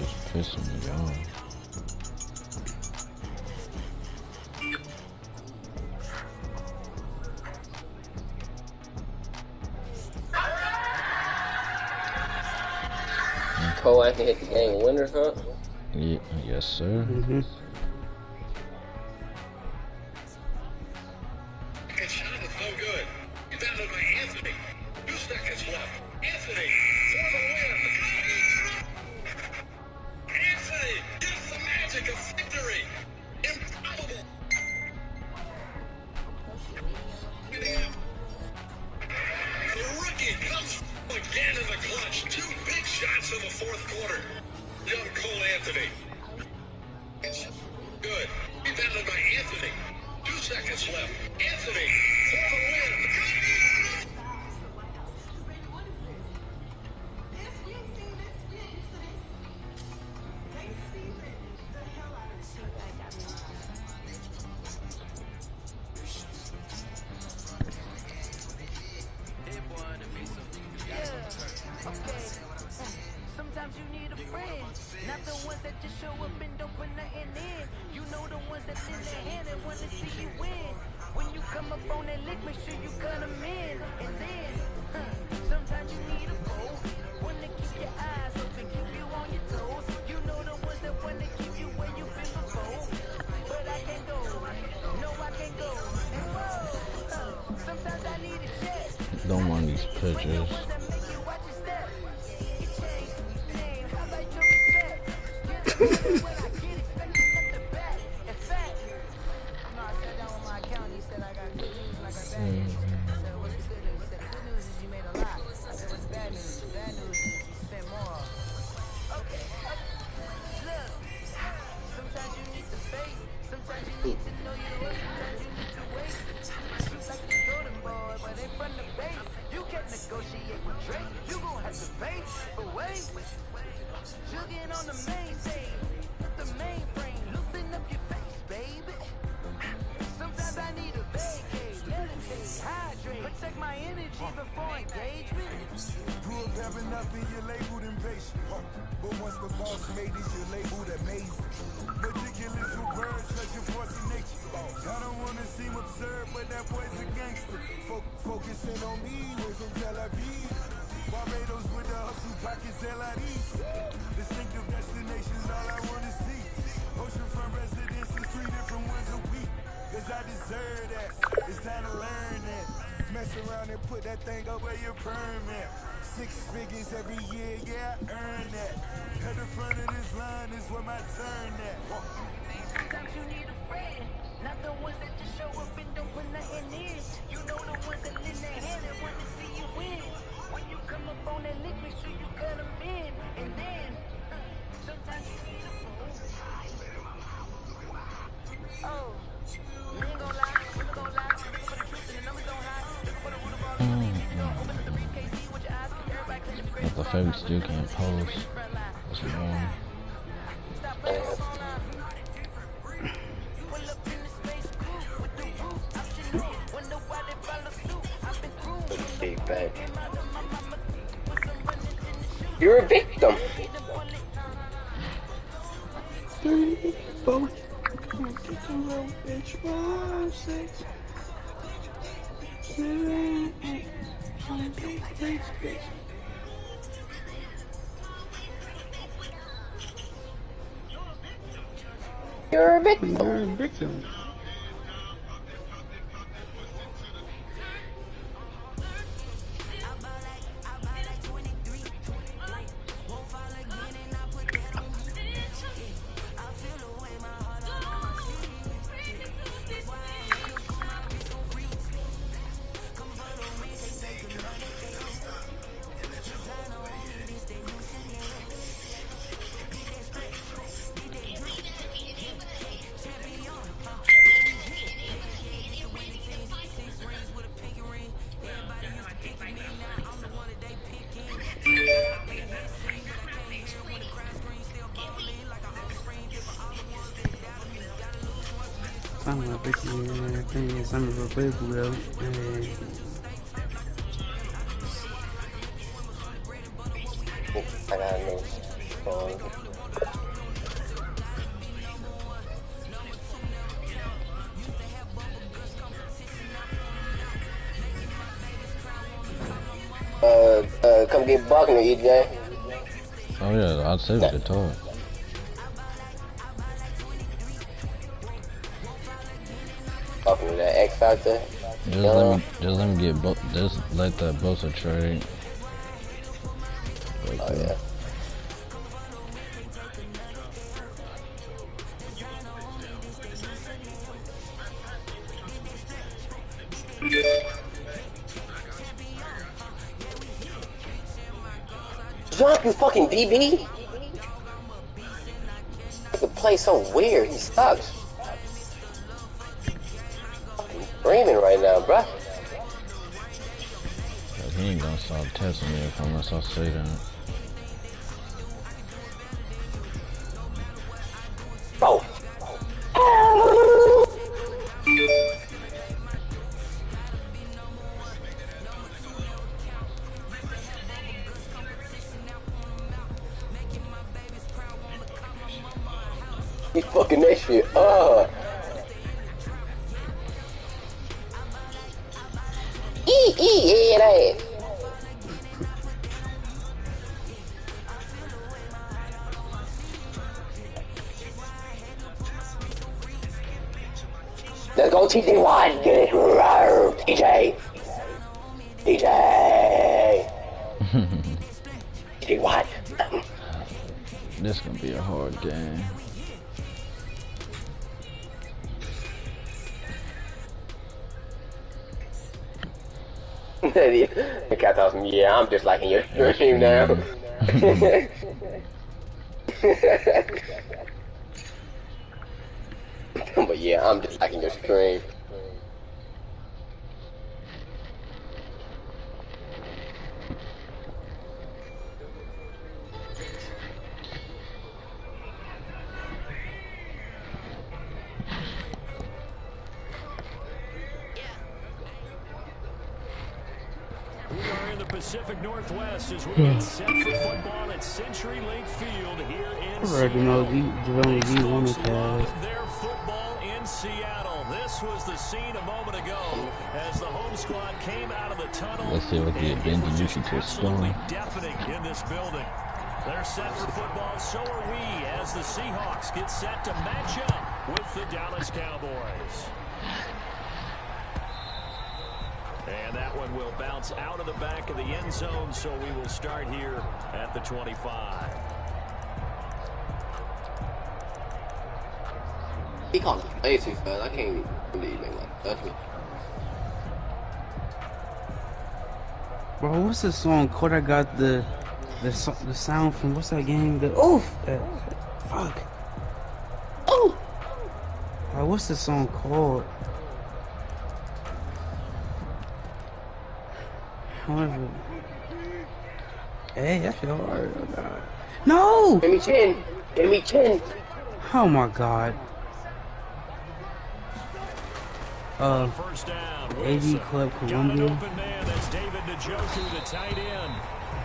just pissing me off. Cole, I can hit the game winner, huh? Yeah, yes, sir. It's shot is no good. Defended by Anthony. 2 seconds left. Anthony for the win. Anthony gives the magic of victory. Improbable. The rookie comes again in the clutch. 2 big shots in the fourth quarter. Young Cole Anthony. It's good. Defended by Anthony. 2 seconds left. Anthony for the win. Sometimes you need a friend, not the ones that just show up and don't put nothing in. You know the ones that lend their hand and want to see you win. When you come up on that lick, make sure you cut them in. And then, sometimes you need a foe, one to keep your eyes open, keep you on your toes. You know the ones that want to keep you where you've been before. But I can't go, no I can't go. And whoa, sometimes I need a check. Don't want these pictures. Focusing on me, we're from Tel Aviv. Barbados with the hustle pockets, LIDs. Distinctive destinations, all I wanna see. Oceanfront residences, 3 different ones a week. Cause I deserve that, it's time to learn that. Mess around and put that thing up where your permit. 6 figures every year, yeah, I earn that. At the front of this line is where my turn at. Sometimes you need a friend, not the ones that just show up and don't put nothing in. You know the ones that lend their hand and want to see you win. When you come up on that lick, make sure you cut them in. And then, sometimes you need a fool. Oh, you ain't gon' lie, women gon' lie. Looking for the truth and the numbers don't hide. Looking for the root of all evil, leave you don't open up the briefcase, see what your eyes can. Everybody claim to be great. The folks still can't post. That's wrong. Stop playing with phone line. Pull up in the space crew with the roof optional. Wonder why they follow suit. I've been through. Big bag. You're a victim. You're a victim. You're a victim. Son of a bitch, son of a bitch, bro. I got a new phone. time get bucking to EJ. Oh yeah, I'd say we could talk. Talking to that X Factor. Just let me get just let that Bosa trade. Like Oh yeah. Drop, you fucking DB. The play's so weird. He sucks. Fucking screaming right now, bruh. He ain't gonna stop testing me unless I say that. Bro. He fucking that shit up. Yeah, that. Let's go TJ1, get it, TJ. TJ1. This gonna be a hard game. The cat tells me, yeah, I'm just liking your stream now. But yeah, I'm just liking your stream. Pacific Northwest as we get set for football at Century Lake Field here in Seattle. Folks love their football in Seattle. This was the scene a moment ago as the home squad came out of the tunnel. Let's see what the Benji Yuki to absolutely deafening in this building. They're set for football, so are we, as the Seahawks get set to match up with the Dallas Cowboys. And that one will bounce out of the back of the end zone, so we will start here at the 25. He can't play too fast. I can't believe him like that. Bro, what's the song called? I got the sound from what's that game? The fuck. Oh. What's the song called? Hey, that's your hard. No! Give me 10. Give me 10. Oh my god. First down, AV Club Columbia. got an open man, that's David Njoku, the tight end.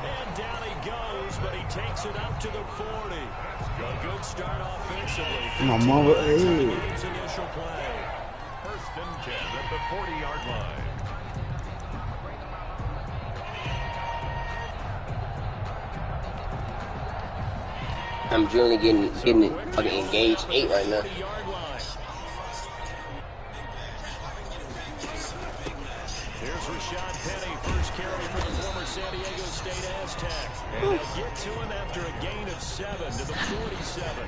And down he goes, but he takes it up to the 40. A good start offensively. My mama, hey. Initial play. First and 10 at the 40-yard line. I'm generally getting fucking engaged 8 right now. Here's Rashad Penny, first carry for the former San Diego State Aztec. And they'll get to him after a gain of 7 to the 47.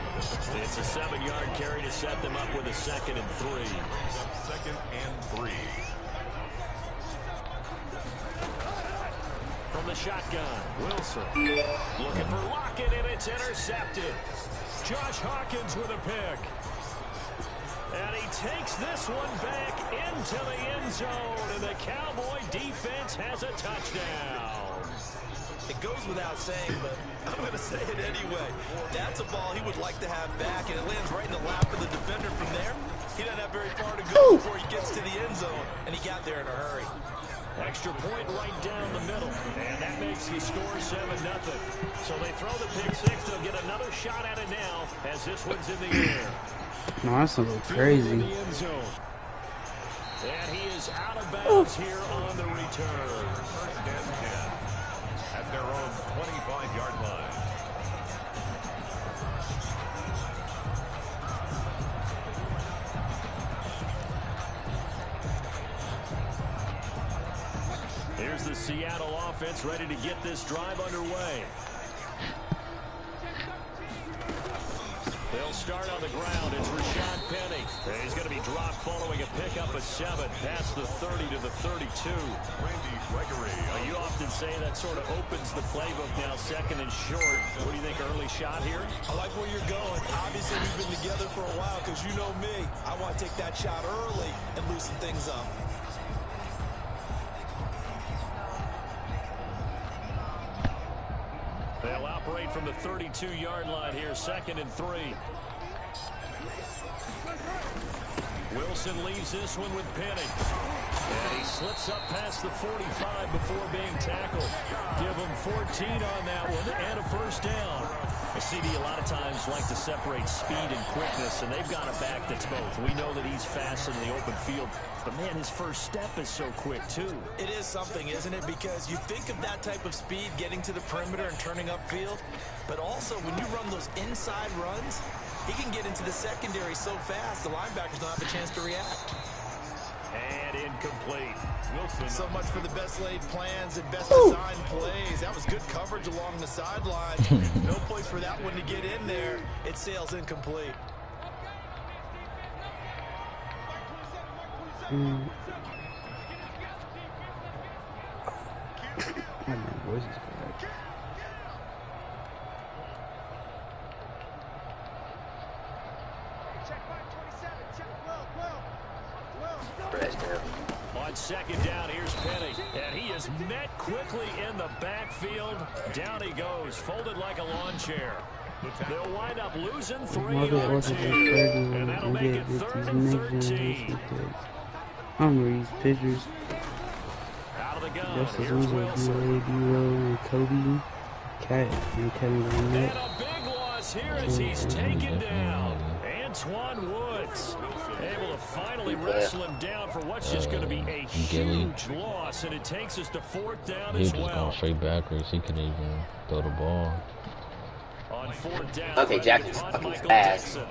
It's a 7-yard carry to set them up with a 2nd and 3. 2nd and 3. From the shotgun, Wilson looking for Lockett, and it's intercepted. Josh Hawkins with a pick. And he takes this one back into the end zone, and the Cowboy defense has a touchdown. It goes without saying, but I'm going to say it anyway. That's a ball he would like to have back, and it lands right in the lap of the defender from there. He doesn't have very far to go before he gets to the end zone, and he got there in a hurry. Extra point right down the middle, and that makes the score 7-0. So they throw the pick 6. They'll get another shot at it now as this one's in the air. No, that's a little crazy. In the end zone. And he is out of bounds here on the return. First and 10 at at their own 25-yard line. Here's the Seattle offense ready to get this drive underway. They'll start on the ground. It's Rashad Penny. He's going to be dropped following a pickup of 7 past the 30 to the 32. Randy Gregory. You often say that sort of opens the playbook now, second and short. What do you think, early shot here? I like where you're going. Obviously, we've been together for a while because you know me. I want to take that shot early and loosen things up. They'll operate from the 32-yard line here, 2nd and 3. Wilson leaves this one with Penny. And he slips up past the 45 before being tackled. Give him 14 on that one and a first down. A CD a lot of times like to separate speed and quickness, and they've got a back that's both. We know that he's fast in the open field, but man, his first step is so quick too. It is something, isn't it? Because you think of that type of speed getting to the perimeter and turning upfield, but also when you run those inside runs, he can get into the secondary so fast the linebackers don't have a chance to react. And incomplete. Wilson. So much for the best laid plans and best designed plays. That was good coverage along the sideline. No place for that one to get in there. It sails incomplete. My voice is back. On 2nd down, here's Penny. And he is met quickly in the backfield. Down he goes, folded like a lawn chair. They'll wind up losing 3 yards here. And that'll make it 3rd and 13. I'm gonna read pictures. Out of the gun, Just as here's long as Wilson. B-Roll and Kobe, Cat, and Kevin And Garnett. a big loss here as he's taken down. Antoine Woods able to finally wrestle him down for what's just going to be a huge loss, and it takes us to 4th down He as just well. going straight backwards. He couldn't even throw the ball. On 4th down, Okay, Jackson's punt fucking Michael fast. Dixon.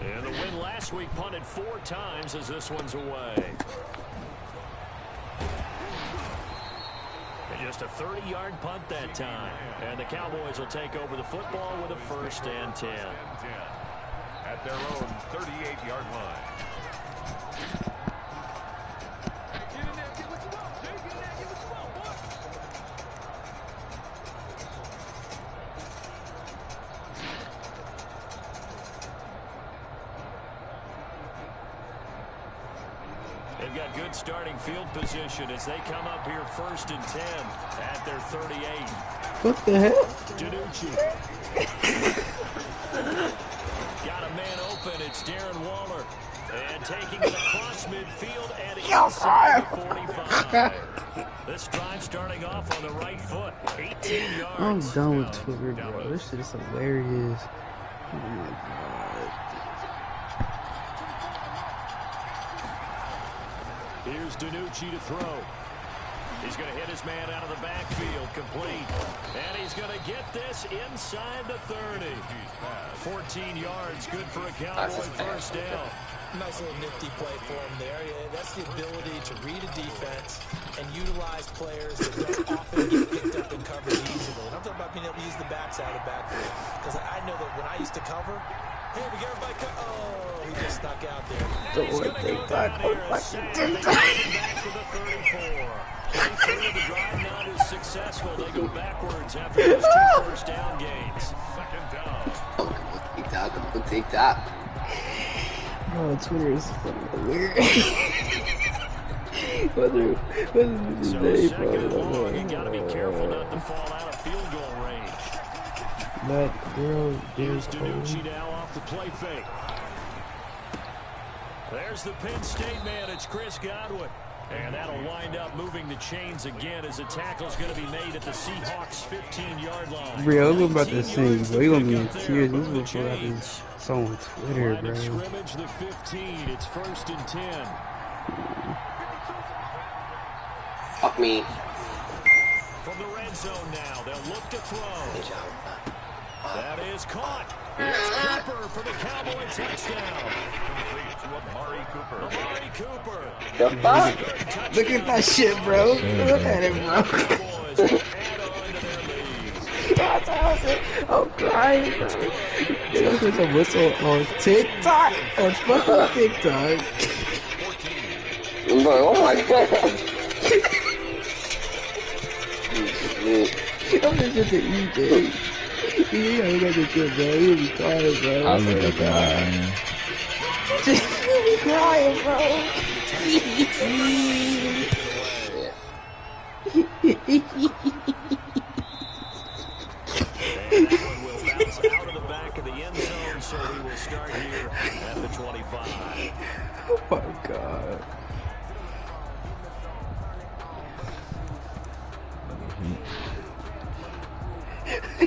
And the win last week punted 4 times as this one's away. And just a 30-yard punt that time. And the Cowboys will take over the football with a 1st and 10. At their own 38-yard line. They've got good starting field position as they come up here 1st and 10 at their 38. What the hell? Danucci. Got a man open. It's Darren Waller. And taking it across midfield and inside the 45. This drive starting off on the right foot. 18 yards. I'm done with Twitter, bro. This shit is hilarious. Oh my god. Here's Danucci to throw. He's going to hit his man out of the backfield, complete. And he's going to get this inside the 30. 14 yards, good for a Cowboy 1st down. Nice little nifty play for him there. Yeah, that's the ability to read a defense and utilize players that don't often get picked up in coverage easily. And I'm talking about being able to use the backside of the backfield. Because I know that when I used to cover, hey, we get everybody oh, he just snuck out there. He's going to go down here and sack. They get him back to the 34. Play through the drive not as successful. They go backwards after those 2 1st down gains. 2nd down. TikTok. Oh, Twitter is fucking weird. Whether So 2nd and long, you got to be careful not to fall out of field goal range. That girl Here's is Danucci now off the play fake. There's the Penn State man. It's Chris Godwin. And that'll wind up moving the chains again as a tackle's going to be made at the Seahawks' 15-yard line. Bro, I'm about to sing, bro. You're gonna be in tears. This is what I just saw on Twitter, Line bro. of scrimmage, the 15. It's 1st and 10. Fuck me. From the red zone now, they'll look to throw. Good job. That is caught. It's Cooper for the Cowboy touchdown. Amari Cooper. The fuck? Look at that shit, bro. Look at it, bro. I'm crying, bro. There's a whistle on TikTok. On fucking TikTok. Bro, oh my god. I'm listening to EJ. He ain't got this shit, bro. He'll be crying, bro. I look at that, man. He'll be crying, bro. And that one will bounce out of the back of the end zone, so we will start here at the 25. Oh my god.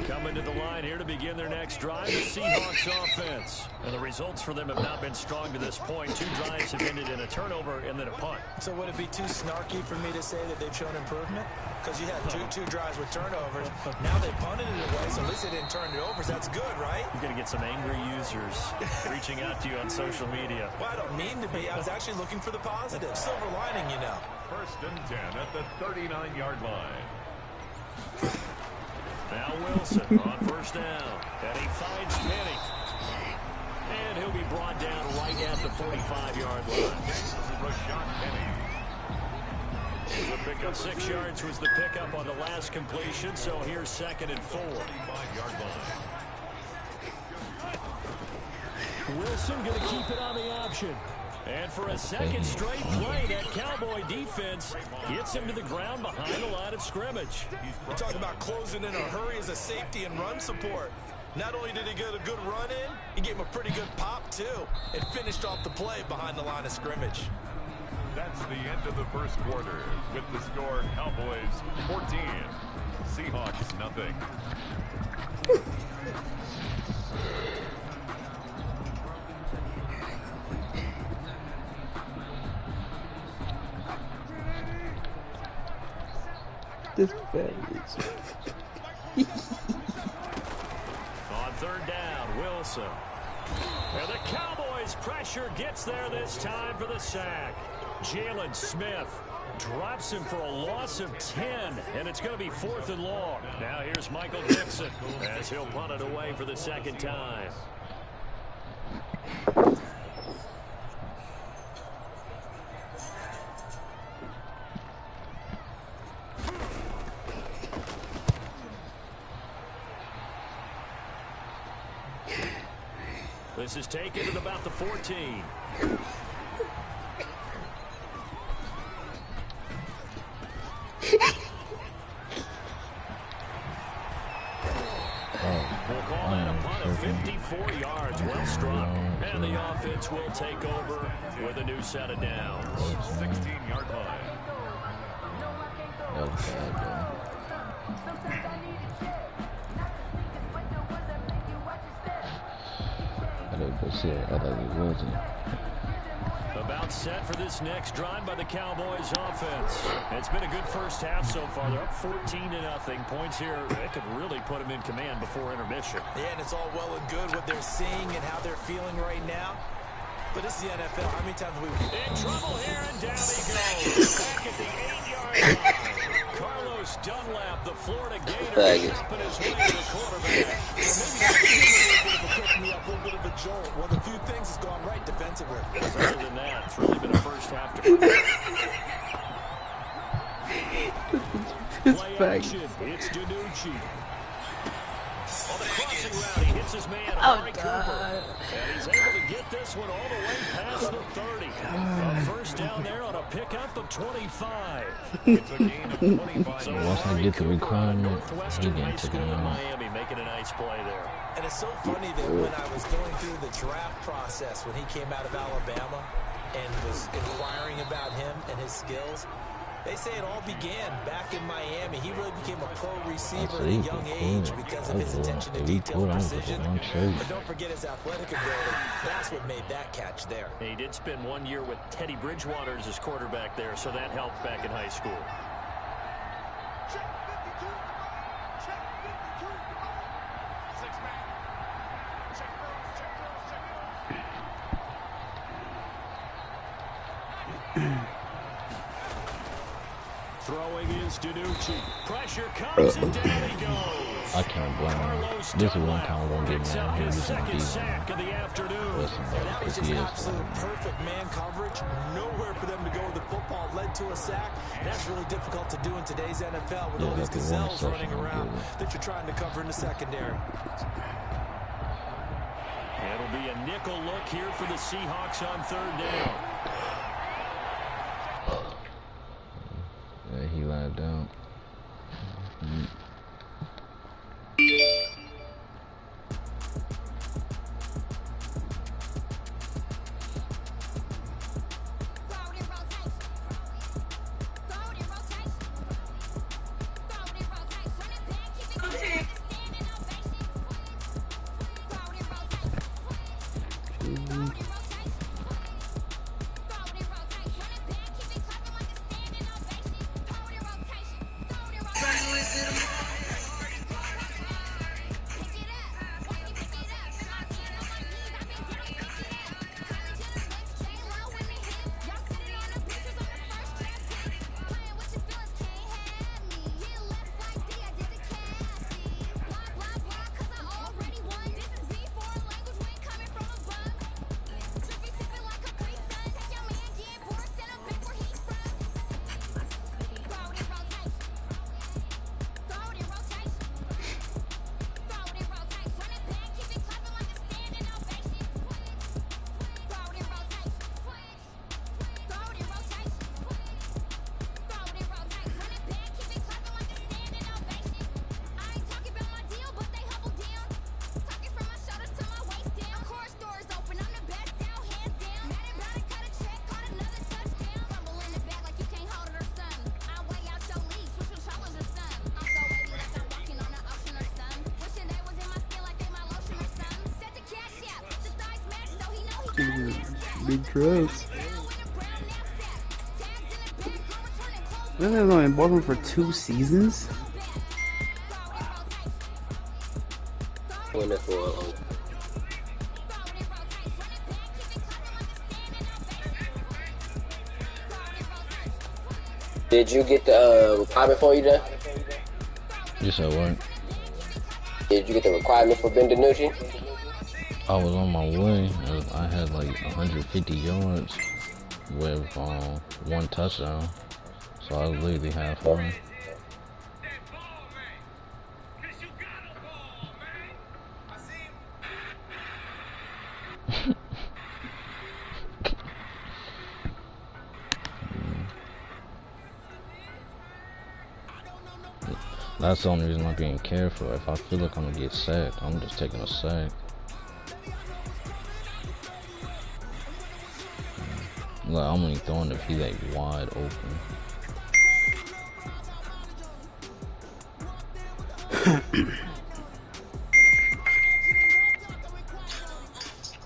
Coming to the line here to begin their next drive, the Seahawks offense. And the results for them have not been strong to this point. 2 drives have ended in a turnover and then a punt. So would it be too snarky for me to say that they've shown improvement? Because you had two drives with turnovers. Now they punted it away, so at least they didn't turn it over. So that's good, right? You're going to get some angry users reaching out to you on social media. Well, I don't mean to be. I was actually looking for the positive. Silver lining, you know. 1st and 10 at the 39-yard line. Now Wilson on 1st down. And he finds Penny. And he'll be brought down right at the 45-yard line. Rashad Penny. The pickup 6 yards was the pickup on the last completion, so here's 2nd and 4. 45-yard line. Wilson going to keep it on the option. And for a second straight play, that Cowboy defense gets him to the ground behind the line of scrimmage. You're talking about closing in a hurry as a safety and run support. Not only did he get a good run in, he gave him a pretty good pop, too. And finished off the play behind the line of scrimmage. That's the end of the 1st quarter with the score Cowboys 14, Seahawks nothing. This bad is. On 3rd down, Wilson. And the Cowboys' pressure gets there this time for the sack. Jalen Smith drops him for a loss of 10, and it's going to be 4th and long. Now here's Michael Dixon as he'll punt it away for the 2nd time. This is taken at about the 14. We'll call that a punt of 54 yards. Well struck. And the offense will take over with a new set of downs. 16-yard line. About set for this next drive by the Cowboys offense. It's been a good first half so far. They're up 14-0. Points here, it could really put them in command before intermission. Yeah, and it's all well and good what they're seeing and how they're feeling right now. But this is the NFL. How many times have we... In trouble here, and down he goes. Back at the 8-yard line. Carlos Dunlap, the Florida Gator, chopping his way to the quarterback. Pick me up a little bit of a jolt. Well, the few things has gone right defensively. Other than that, it's really been a first half to play action. It's Danucci. On the crossing route, he hits his man, Amari Cooper. And he's able to get this one all the way past the 30. A first down there on a pickup of 25. It's a gain of 25. So once I get the requirement, Northwestern he High gets it School in in. Miami making a nice play there. And it's so funny that when I was going through the draft process, when he came out of Alabama and was inquiring about him, and his skills. They say it all began back in Miami. He really became a pro receiver at a young age because of his attention to detail and precision. But don't forget his athletic ability. That's what made that catch there. He did spend 1 year with Teddy Bridgewater as his quarterback there, so that helped back in high school. Throwing is Danucci. Pressure comes and down he goes. I can't blame him. This is one time we're going to get mad. He's using the sack of the afternoon. That was just absolute perfect man coverage. Nowhere for them to go with the football. Led to a sack. And that's really difficult to do in today's NFL with all these gazelles running around that you're trying to cover in the secondary. It'll be a nickel look here for the Seahawks on third down. Yeah, he lied down. Big trucks. This has only been Baltimore for 2 seasons. Wonderful. Did you get the requirement for you then? You said what? Did you get the requirement for Ben DiNucci? I was on my way. I had like 150 yards with 1 touchdown. So I was literally halfway. That's the only reason I'm being careful. If I feel like I'm gonna get sacked, I'm just taking a sack. Like, I'm only throwing if he's like wide open.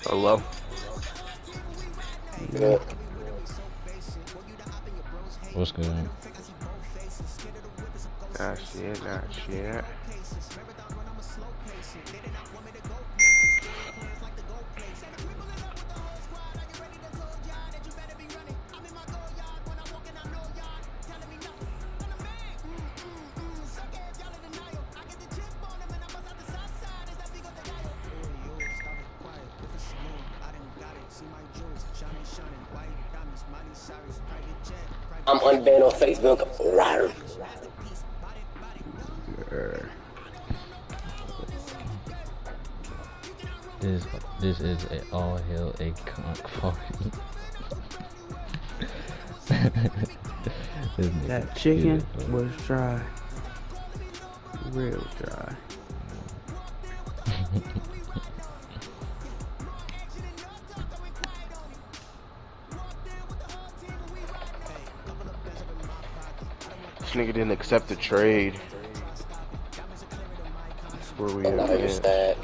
Hello? Yeah. What's good? Nah, shit, nah, shit. I'm unbanned on Facebook. Rawr. This is a all hell a conk party. That chicken was dry. Real dry. This nigga didn't accept the trade. That's where we And at, now you're man. sad.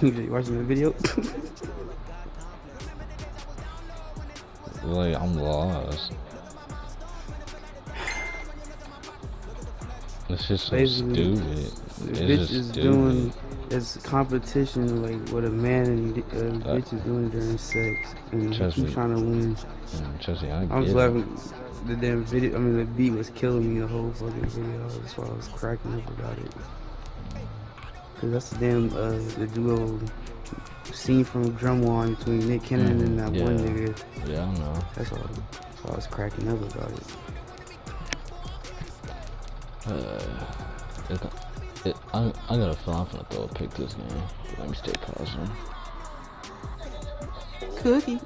You watching the video? Like, I'm lost. It's just so Basically, stupid. The It's bitch just is stupid. doing it's competition like what a man and bitch is doing during sex, and he Trust keeps me. trying to win. Trust me, I was get it. laughing. The damn video. I mean, the beat was killing me the whole fucking video. That's why I was cracking up about it. Cause that's the damn the duo scene from Drumline between Nick Cannon and that one nigga. Yeah, I know. That's why I was cracking up about it. I got a feeling I'm finna throw a pick this game. Let me stay positive. Cookie.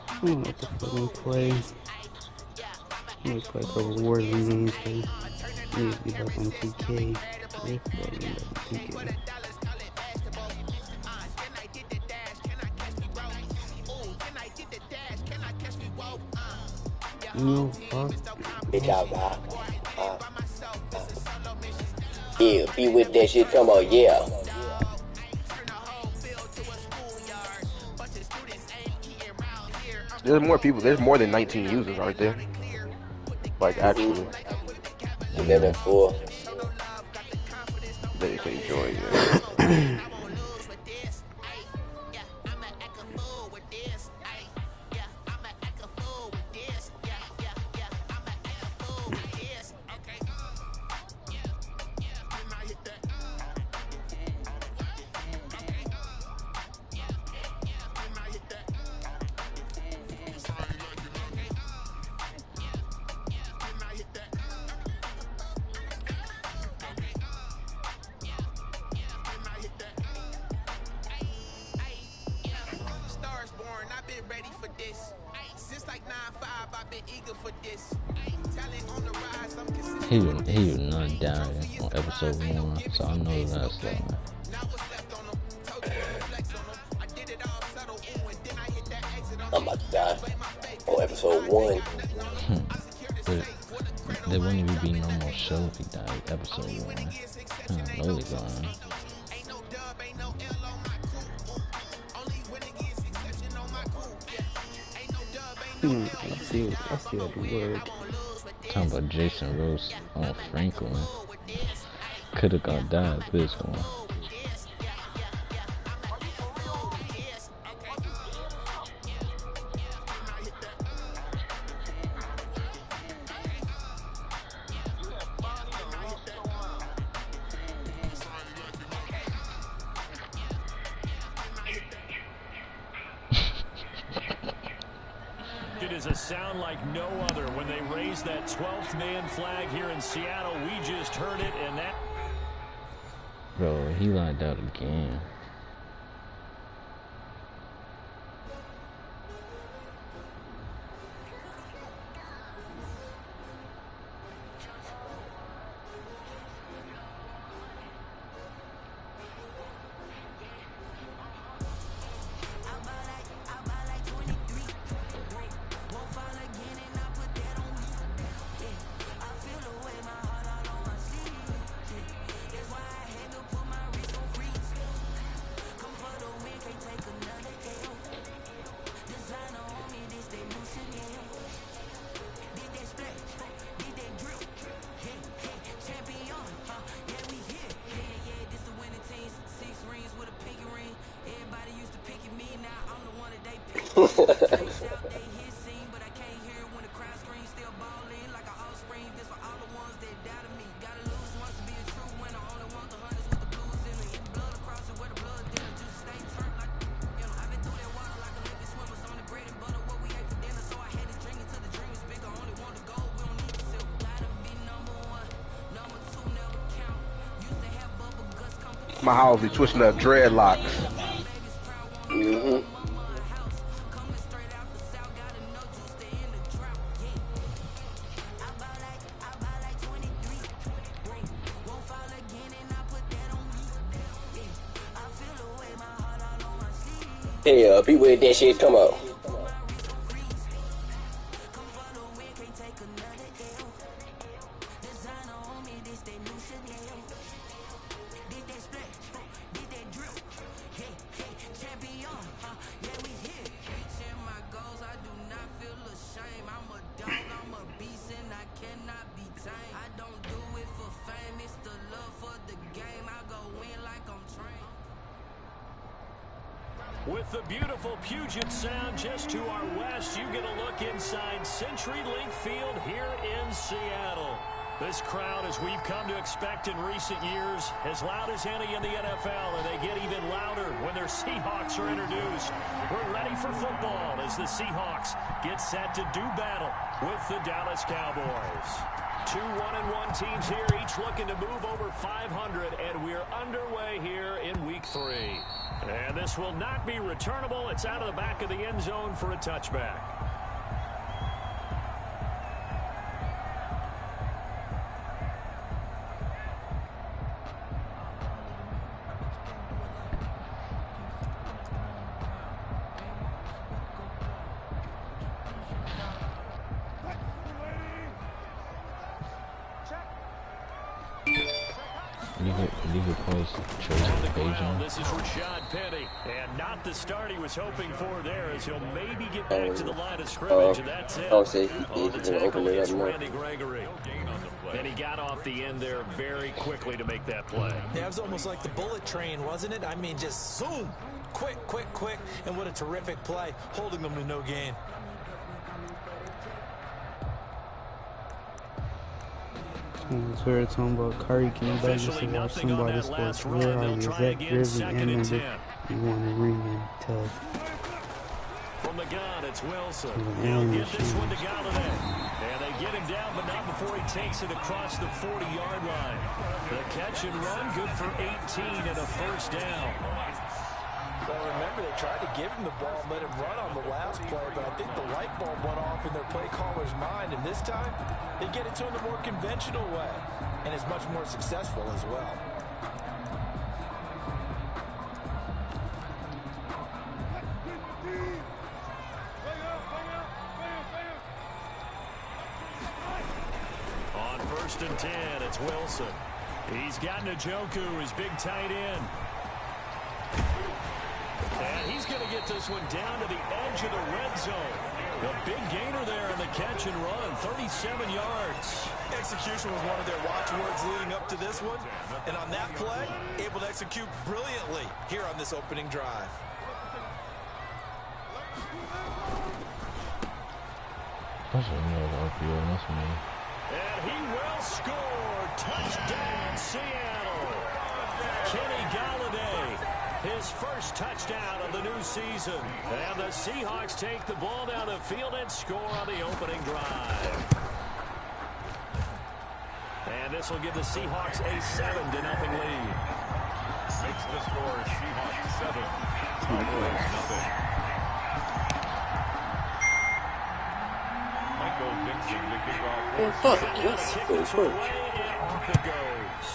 I don't know what the fuck I'm play. I'm gonna play a couple Warzone games, cause I need to be back on 2K. Yeah, fuck, I'm back on 2K. No, fuck. Bitch out, guy. Yeah, be with that shit. Come on, yeah. There's more people. There's more than 19 users, aren't there? Like, actually. 11-4. They can join you. He was not dying on episode 1, so I know that's like. I'm about to die on episode 1. But there wouldn't even be no more show if he died episode 1. I know he's gone. I see what the word. Talking about Jason Rose on Franklin. Could've got died this one. It is a sound like no other when they raise that 12th man flag here in Seattle. We just heard it, and that... Bro, he lined out again. My house be twisting up dreadlocks. Mm-hmm. Hey, be with that shit. Come on. With the beautiful Puget Sound just to our west, you get a look inside CenturyLink Field here in Seattle. This crowd, as we've come to expect in recent years, as loud as any in the NFL, and they get even louder when their Seahawks are introduced. We're ready for football as the Seahawks get set to do battle with the Dallas Cowboys. Two 1-1 teams here, each looking to move over 500, and we're underway here in Week 3. And this will not be returnable. It's out of the back of the end zone for a touchback. This is Rashad Penny, and not the start he was hoping for there, as he'll maybe get back to the line of scrimmage, and that's it. He's going to open it up more. And he got off the end there very quickly to make that play. Yeah, it was almost like the bullet train, wasn't it? I mean, just zoom, quick, and what a terrific play, holding them to no gain. So we're talking about Curry came back and watch somebody score career high Zach Grizzly and number you want to ring and tell. From the gun, it's Wilson. He'll get this one to Galladay. And they get him down, but not before he takes it across the 40-yard line. The catch and run, good for 18 and a first down. Well, remember, they tried to give him the ball and let him run on the last play, but I think the light bulb went off in their play caller's mind, and this time, they get it to him the more conventional way, and it's much more successful as well. On 1st and 10, it's Wilson. He's got Njoku, his big tight end. And he's going to get this one down to the edge of the red zone. The big gainer there in the catch and run, 37 yards. Execution was one of their watchwords leading up to this one. And on that play, able to execute brilliantly here on this opening drive. That's another RPO, that's me. And he will score. Touchdown, Seattle. Kenny Galladay. His first touchdown of the new season. And the Seahawks take the ball down the field and score on the opening drive. And this will give the Seahawks a 7-0 lead. Makes the score Seahawks 7, Cowboys 0. Michael Dixon to kick off. Off it goes.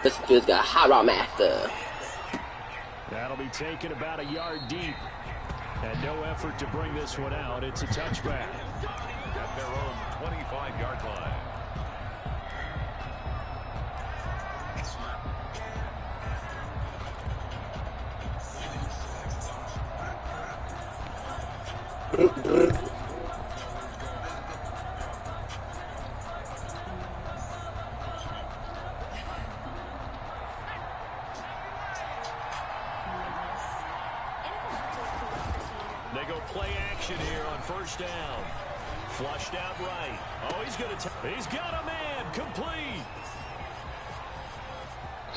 This dude's got a hot rod master. That'll be taken about a yard deep. And no effort to bring this one out. It's a touchback. At their own 25-yard line. They go play action here on 1st down. Flushed out right. Oh, he's got a man complete.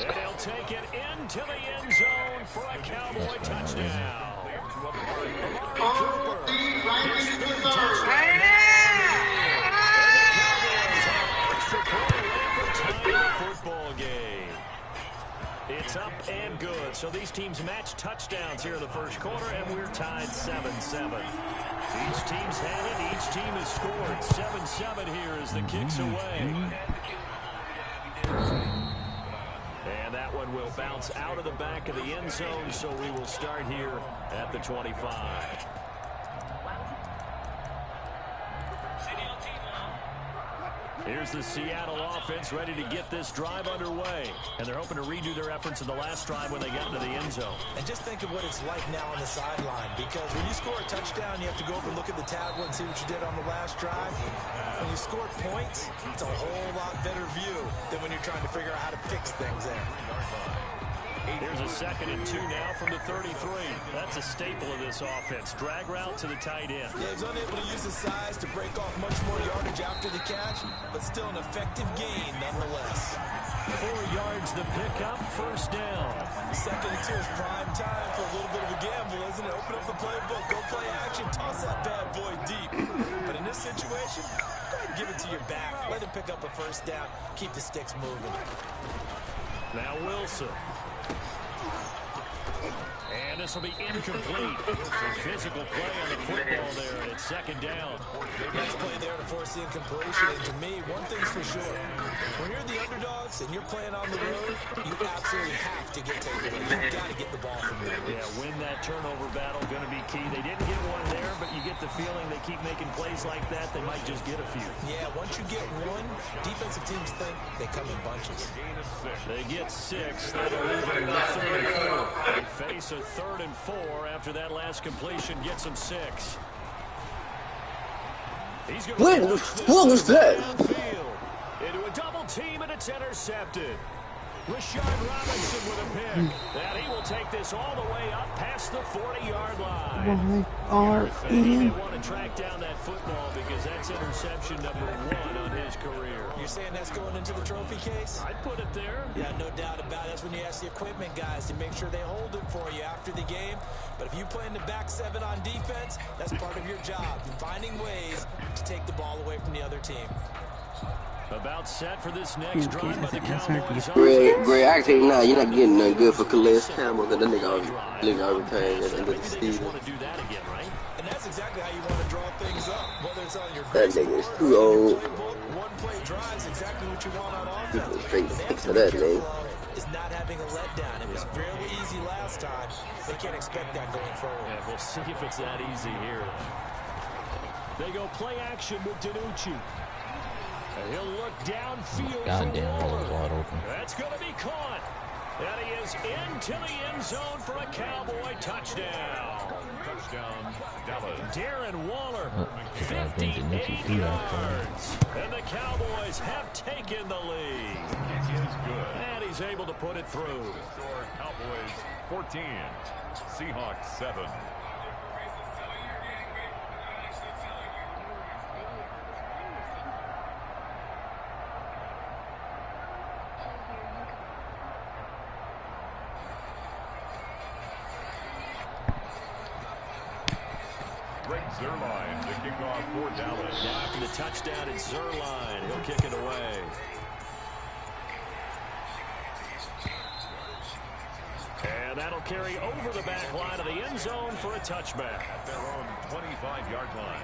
And he'll take it into the end zone for a Cowboy touchdown. Amari Cooper, his 3rd touchdown. And the Cowboys have an extra point away from tying the football game. It's up and good. So these teams match touchdowns here in the first quarter, and we're tied 7-7. Each team's had it. Each team has scored. 7-7 here as the kick's away. And that one will bounce out of the back of the end zone, so we will start here at the 25. Here's the Seattle offense ready to get this drive underway. And they're hoping to redo their efforts in the last drive when they got into the end zone. And just think of what it's like now on the sideline, because when you score a touchdown, you have to go over and look at the tablet and see what you did on the last drive. When you score points, it's a whole lot better view than when you're trying to figure out how to fix things there. Here's a 2nd and 2 now from the 33. That's a staple of this offense. Drag route to the tight end. Yeah, he's unable to use his size to break off much more yardage after the catch, but still an effective gain nonetheless. 4 yards the pickup, first down. 2nd and 2 is prime time for a little bit of a gamble, isn't it? Open up the playbook, go play action, toss that bad boy deep. But in this situation, go ahead and give it to your back. Let him pick up a first down, keep the sticks moving. Now Wilson. And this will be incomplete. Physical play on the football there, and it's 2nd down. Next play there to force the incompletion. And to me, one thing's for sure. When you're the underdogs and you're playing on the road, you absolutely have to get takeaway. You've got to get the ball from there. Yeah, win that turnover battle, going to be key. They didn't get one there, but you get the feeling they keep making plays like that, they might just get a few. Yeah, once you get one, defensive teams think they come in bunches. They get 6. That'll leave them with 3rd and 4. They face a 3rd and 4 after that last completion gets him 6. He's going to what was that? Into a double team, and it's intercepted. Rashard Robinson with a pick. And he will take this all the way up past the 40-yard line. He may want to track down that football because that's interception number 1 on his career. You're saying that's going into the trophy case? I'd put it there. Yeah, no doubt about it. That's when you ask the equipment guys to make sure they hold it for you after the game. But if you play in the back 7 on defense, that's part of your job, finding ways to take the ball away from the other team. About set for this next drive by the Cowboys. Greg, I can tell you now, you're not getting nothing good for Calais Campbell because that nigga already retired at the end of the season. And that's exactly how you want to draw things up, whether it's on your that nigga is too old. One-play drives exactly what you want on offense. People straight for that, man. Is not having a letdown. It was fairly easy last time. They can't expect that going forward. Yeah, we'll see if it's that easy here. They go play action with DiNucci. And he'll look downfield. Goddamn, that was wide open. That's going to be caught. And he is into the end zone for a Cowboy touchdown. Touchdown, Dallas. Darren Waller, 58 yards. And the Cowboys have taken the lead. He is good. And he's able to put it through. Score Cowboys 14, Seahawks 7. Zerline to kick off for Dallas. Now after the touchdown, it's Zerline. He'll kick it away. And that'll carry over the back line of the end zone for a touchback. At their own 25-yard line.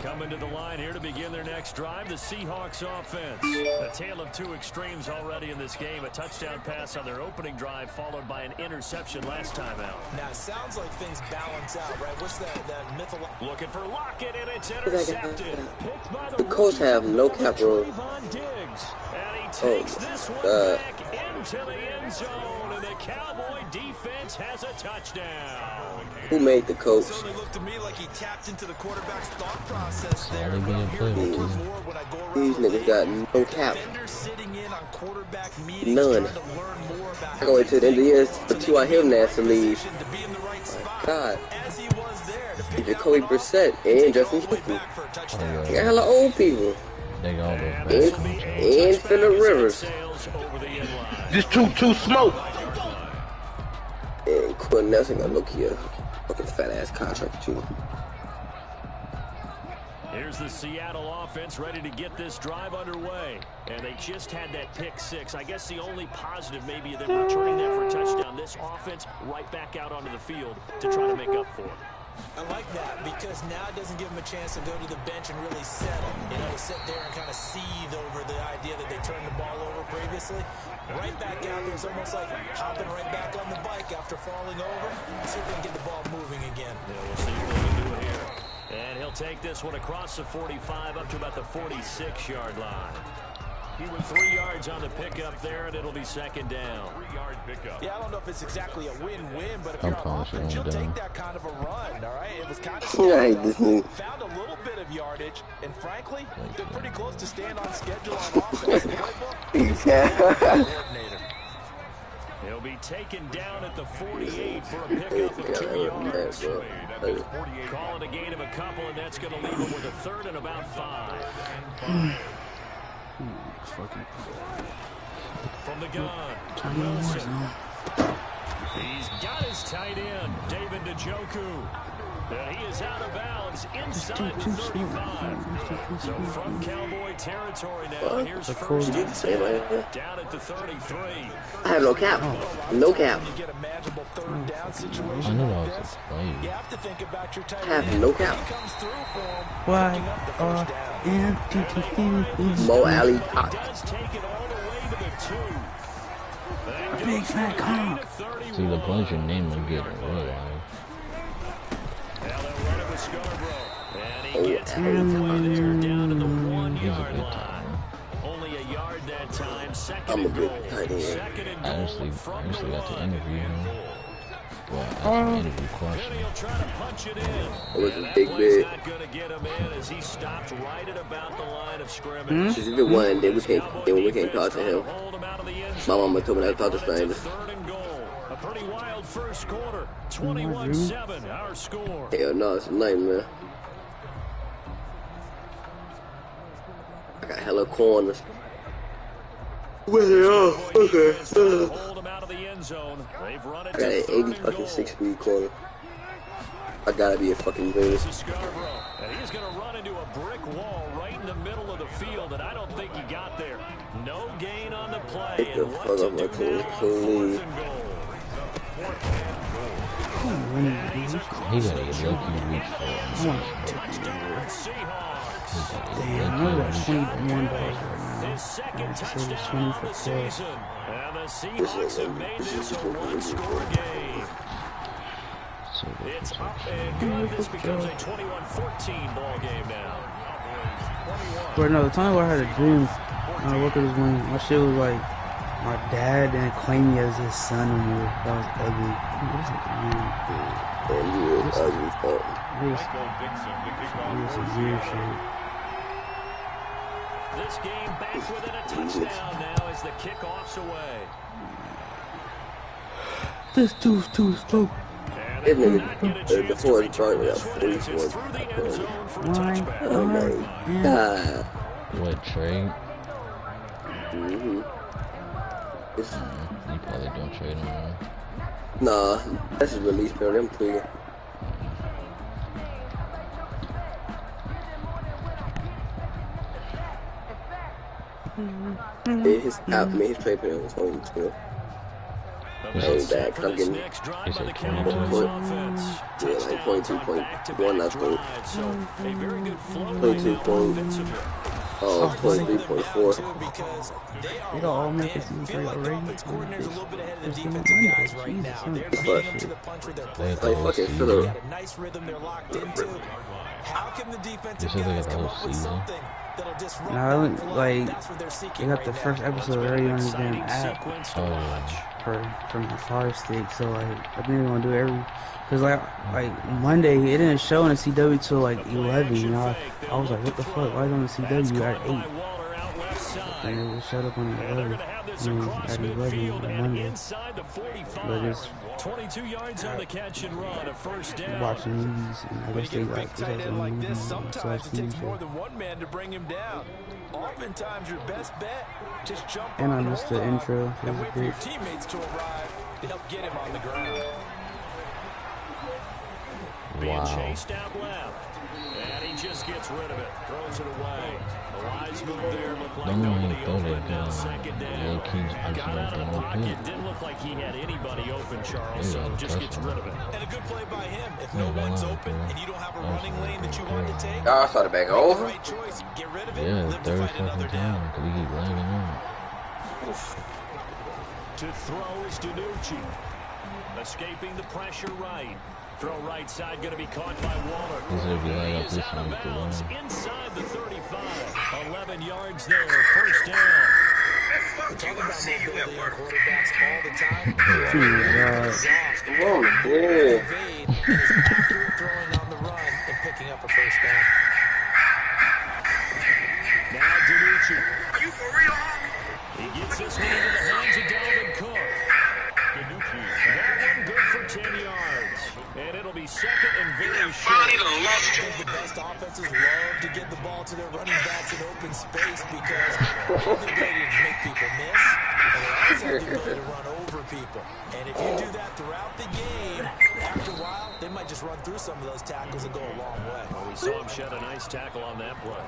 Coming to the line here to begin their next drive, the Seahawks offense. A tale of two extremes already in this game. A touchdown pass on their opening drive, followed by an interception last time out. Now, it sounds like things balance out, right? What's that mythological... Looking for Lockett, and it's intercepted. Picked by the Colts have no cap room. And he takes this one back into the end zone, and the Cowboy defense has a touchdown. Who made the coach? It certainly looked to me like he tapped into the quarterback's thought process there. These niggas got no cap. None. I go into the end of the year for T.Y. Hilton has to leave. My God. Jacoby Brissett and Justin Houston. You got hella old people. They got all those And, bad contracts. and Phillip Rivers. Just too smoke. And Quentin Nelson got look here. Fucking fat ass contract too. Here's the Seattle offense ready to get this drive underway. And they just had that pick six. I guess the only positive maybe of them returning that for a touchdown. This offense right back out onto the field to try to make up for it. I like that because now it doesn't give them a chance to go to the bench and really settle. You know, to sit there and kind of seethe over the idea that they turned the ball over previously. Right back out there, it's almost like hopping right back on the bike after falling over. See if they can get the ball moving again. Yeah, we'll see if they can do it here. And he'll take this one across the 45 up to about the 46-yard line. He was 3 yards on the pickup there, and it'll be second down. 3-yard pickup. Yeah, I don't know if it's exactly a win-win, but if you're on offense, you'll take that kind of a run, all right? It was kind of found a little bit of yardage, and frankly, they're pretty close to staying on schedule on offense. The playbook, He'll be taken down at the 48 for a pickup of 2 yards. Call it a gain of a couple, and that's going to leave him with a third and about 5. From the gun, Wilson. He's got his tight end, David Njoku. And he is out of bounds inside the 35. So from Cowboy territory now, here's first down at the 33. I have no cap. No cap. you get a manageable third down I situation knew like that was this, a play. you have to think about your tight I have end. no cap. He comes through for him, Why picking up the first down. Mo Alley Cox. Does take it all the way to the 2. Big fat cock. See, the players your name will get in real life. Now they'll run it with Scarborough. And he gets halfway there down to the 1 yard line. Only a yard that time. Second and goal. Second and I goal actually from the got to line. interview him. Well, actually interview question. He'll try to punch it in. It was And a that big play's bit. not going to get him in as he stopped right at about the line of scrimmage. She's a good one. Then we can't talk to him. My mama told me not to talk to strangers. Third and goal. A pretty wild first quarter. 21-7, our score. Hell no, it's a nightmare. I got hella corners. Where they are? Okay. Hold him out of the end zone. They've run it I got an 80 fucking 6-speed corner. I gotta be a fucking genius. This is Scarborough, and he's going to run into a brick wall right in the middle of the field, and I don't think he got there. No gain on the play. Get the And fuck what to up my do team. now? Fourth and goal. He got a lucky reach for it. Touchdown, Seahawks. Damn, I got $21 right now. His second So touchdown it's on 20 the for season. And the Seahawks have made this a one-score game. It's up and good. This becomes a 21-14 ball game now. But no, the time where I had a dream, I woke up this morning, my shit was like, my dad didn't claim me as his son anymore. That was ugly. What is it? And you was ugly fuck. It was some weird shit. This game back within a touchdown now as the kickoff's away. This dude's too slow. This nigga, the fourth part of that 44. Oh my god. What, trade? It's, You probably don't trade him. nah, that's his release period. I'm tweaking. His trade period was only 12. Ain't bad, 'cause I'm getting Next drive Is by it the Cowboys 22? offense. Yeah, like Touchdown 22.1, that's cool. drive. So a very good flow 22 right now point- offensively. 23.4. Because they are They got all locked make in. it seem Feel great like the already. offense coordinator's a little bit ahead of the It's defensive Monday. guys right now. Jesus, They're son. beating them to the punch with their play. They Like fucking They Phillip. got a nice rhythm they're locked into. How can the defensive You said they guys got the come whole up with season? something that'll disrupt Nah, that flow? like, That's what they're they seeking got right the now. first episode already on his damn Exciting app sequence to Oh, watch. from the Fire Stick, so like I think they're gonna do every, cause like Monday it didn't show on the CW till like 11, you know. I was like, what the fuck? Why is it on the CW at 8? And it showed up on the 11. At 11 on Monday. But it's 22 yards on the catch and run, a first down. watching movies, and I When you guess get they a big like tight end like this, sometimes it takes more TV than one man to bring him down. oftentimes your best bet, just jump And I on missed the intro. and wait for your teammates to arrive to help get him on the ground. Being chased out left. And he just gets rid of it. Throws it away. The wise move there looked like nobody open. Now second down. Got out of the pocket. Didn't look like he had anybody open, Charles. So just gets rid of it. And a good play by him. If no one's open and you don't have a running lane that you want to take, I started back over. right choice. Get rid of it. Yeah, Live to fight another down. We keep laying on. To throw is DiNucci. Escaping the pressure right. Throw right side going to be caught by Waller. He is out of bounds inside the 35. 11 yards there. First down. We're talking about mobility on quarterbacks all the time. Oh, yeah. Evade and is accurate throwing on the run and picking up a first down. Now DiNucci. Are you for real? He gets this one into the hands of Dalvin Cook. That one good for 10 yards. And it'll be second and very short. I think the best offenses love to get the ball to their running backs in open space because they have the ability to make people miss, and they also have the ability to run over people. And if you do that throughout the game, after a while, they might just run through some of those tackles and go a long way. Well, we saw him shed a nice tackle on that play.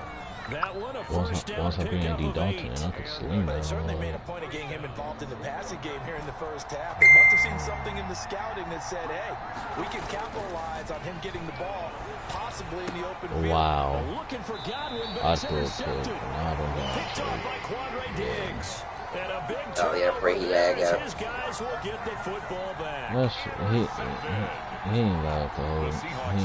That one a first down Once I bring pickup Andy of Dalton 8. and I could sling But they that. certainly made a point of getting him involved in the passing game here in the first half. They must have seen something in the scouting that said, hey, we can capitalize on him getting the ball, possibly in the open field. Wow. Looking for Godwin, but I it's threw it to intercepted. I don't know. Picked off by Quandre Diggs. And a big Oh, yeah, turnover bring there that as guy. his guys will get the football back. That's, he ain't like the whole. He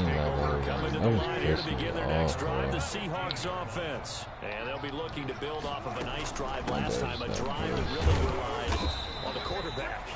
ain't like the whole. Coming to I the was line here to pissing begin me their next off, drive, the bro. Seahawks offense. And they'll be looking to build off of a nice drive last time, a drive that really relied on the quarterback.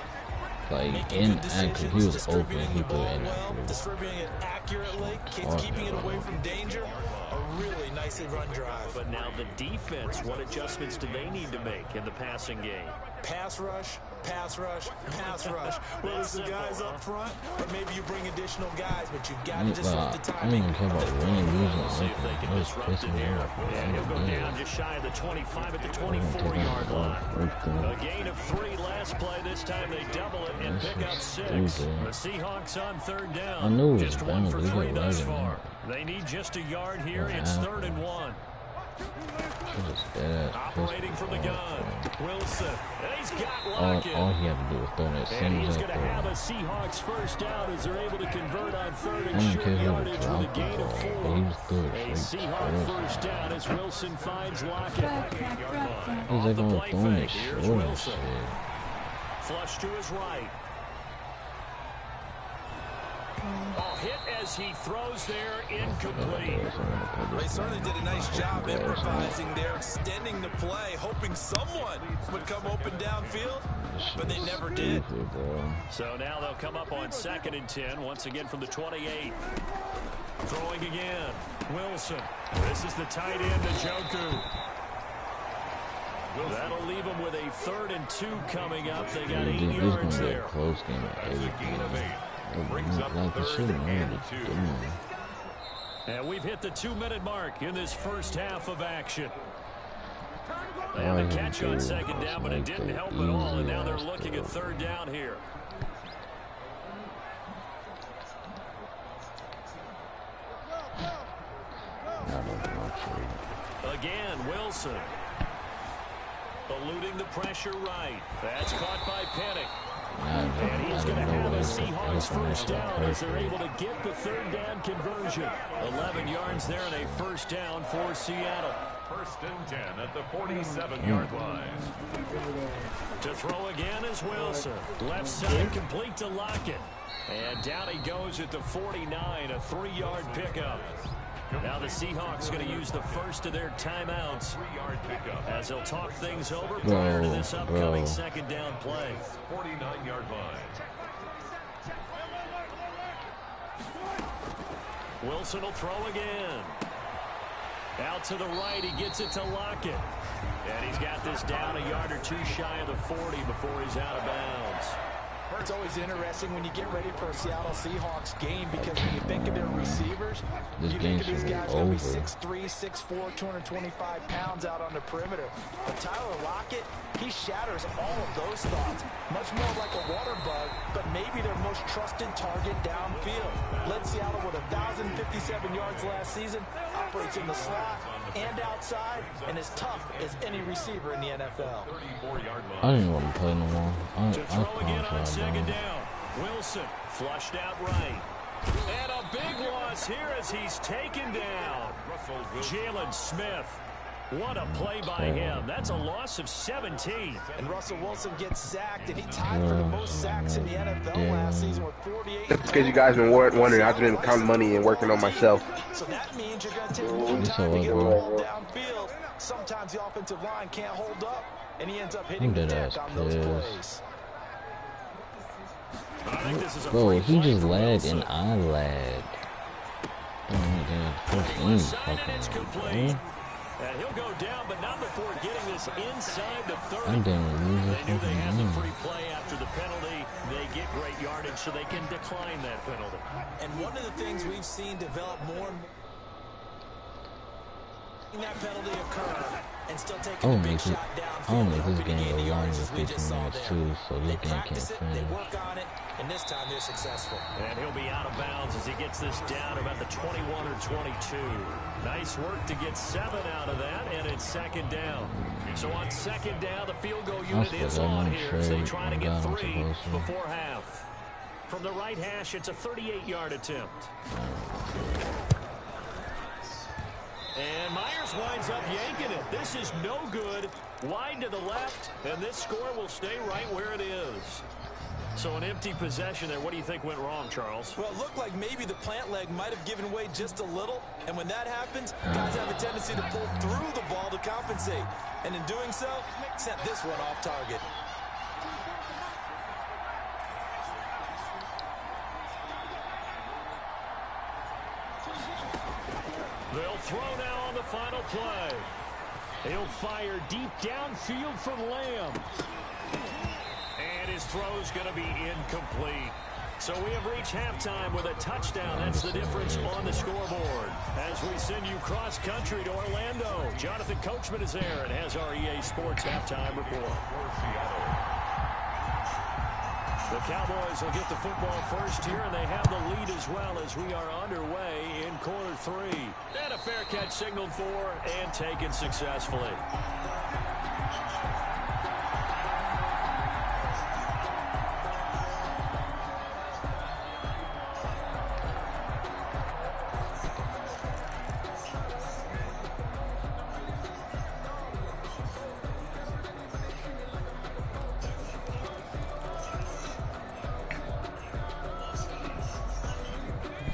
Like, inactive. He was open. He threw it inactive. Distributing it accurately, keeping it away from danger. A really nicely run drive. But now the defense, what adjustments do they need to make in the passing game? Pass rush, pass rush, pass rush. Whether it's the guys up front, or maybe you bring additional guys, but you've got to disrupt the I don't timing. even care about winning, losing. See if they can That was disrupt it pissing me here. off. And he'll go Yeah. down just shy of the 25 at the 24-yard line. A gain of 3 last play. This time they double it and pick up 6. The Seahawks on third down. I knew it was just 1 bound for to 3 get thus right in far. there. They need just a yard here. It's 3rd and 1. Operating from the gun. Wilson. And he's got Lockett. All he had to do was throw that And same he's exact going to have a throw. Seahawks first down as they're able to convert on 3rd I and don't short care who yardage with a dropped the gain of ball, 4. but he was through A it straight. Seahawks first down as Wilson finds Lockett. He's like The on play throwing fake. it Here's short and Wilson. shit. Flush to his right. Hit as he throws there, incomplete. They certainly did a nice job improvising there, extending the play, hoping someone would come open downfield, but they never did. So now they'll come up on 2nd and 10, once again from the 28. Throwing again. Wilson. This is the tight end, Njoku. That'll leave them with a 3rd and 2 coming up. They got 8 This yards gonna be a there. close game at That's a gain of 8. Brings up like the 3rd shit and 2. And we've hit the 2-minute mark in this first half of action. They had a catch on 2nd down, but it didn't help at all, and now they're looking at 3rd down here. Again, Wilson. Eluding the pressure right. That's caught by Pennick. And he's going to have a Seahawks first down as they're able to get the 3rd down conversion. 11 yards there and a first down for Seattle. 1st and 10 at the 47-yard line. To throw again is Wilson. Left side complete to Lockett. And down he goes at the 49, a 3-yard pickup. Now the Seahawks going to use the first of their timeouts as they'll talk things over prior to this upcoming 2nd down play. 49-yard line. Wilson will throw again. Out to the right, he gets it to Lockett. And he's got this down a yard or 2 shy of the 40 before he's out of bounds. It's always interesting when you get ready for a Seattle Seahawks game because when you think of their receivers, This you game think of these should be guys going to be over. 6'3", 6'4", 225 pounds out on the perimeter. But Tyler Lockett, he shatters all of those thoughts. Much more like a water bug, but maybe their most trusted target downfield. Led Seattle with 1,057 yards last season, operates in the slot and outside, and as tough as any receiver in the NFL. I didn't want to play no more. I Throw again on can't second down. Wilson flushed out right. And a big loss here as he's taken down. Jalen Smith. What a play by him. That's a loss of 17. And Russell Wilson gets sacked, and he tied for the most sacks in the NFL last season with 48. That's because you guys been wondering. I've been counting money and working on myself. So that means you're going to take more time to get the ball downfield. Sometimes the offensive line can't hold up, and he ends up hitting the deck on those plays. Bro, he just lagged and I lagged. Oh my god, And he'll go down, but not before getting this inside the 30. I didn't lose They knew they had the free play after the penalty. They get great yardage, so they can decline that penalty. And one of the things we've seen develop more and more, that penalty occur and still taking a big shot downfield. I don't know if this game will run with 15 minutes too, so this game can't finish. They work on it, and this time they're successful. And he'll be out of bounds as he gets this down about the 21 or 22. Nice work to get 7 out of that, and it's second down. So on second down, the field goal unit is on here as they try to get 3 before half. From the right hash, it's a 38-yard attempt. And Myers winds up yanking it. This is no good. Wide to the left, and this score will stay right where it is. So an empty possession there. What do you think went wrong, Charles? Well, it looked like maybe the plant leg might have given way just a little. And when that happens, guys have a tendency to pull through the ball to compensate. And in doing so, sent this one off target. They'll throw now on the final play. He'll fire deep downfield from Lamb. And his throw's going to be incomplete. So we have reached halftime with a touchdown. That's the difference on the scoreboard. As we send you cross-country to Orlando, Jonathan Coachman is there and has our EA Sports halftime report. The Cowboys will get the football first here, and they have the lead as well as we are underway in quarter 3. And a fair catch signaled for and taken successfully.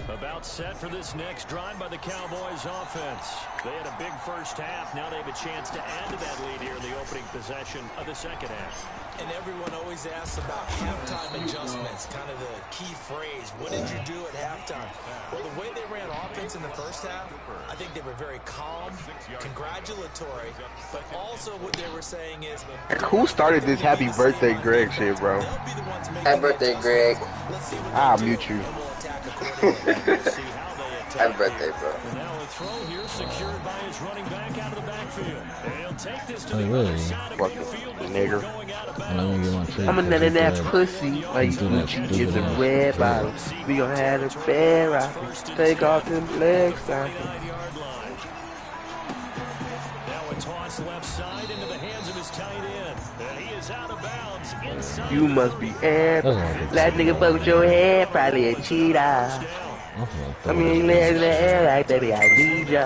About set for this next drive by the Cowboys offense. They had a big first half. Now they have a chance to add to that lead here in the opening possession of the second half. And everyone always asks about halftime adjustments, kind of the key phrase. What did you do at halftime? Well, the way they ran offense in the first half, I think they were very calm, congratulatory, but also what they were saying is... Who started this happy birthday Greg shit, bro? Happy birthday, Greg. I'll mute you. Happy birthday, bro. Now a throw here secured by his running back out of the backfield. And he'll take this to the really? other side of midfield before Nigger. going out of I'm gonna get my bounds. trade. I'm a nut in that pussy, like Gucci is a red bottle. We gon' have a fair rocket. Take off them leg stockings. 39-yard line. Now a toss left side into the hands of his tight end. And he is out of bounds inside. You must be air. That nigga fuck with your head, probably a cheetah. I mean, legs in the air like, baby, I need ya.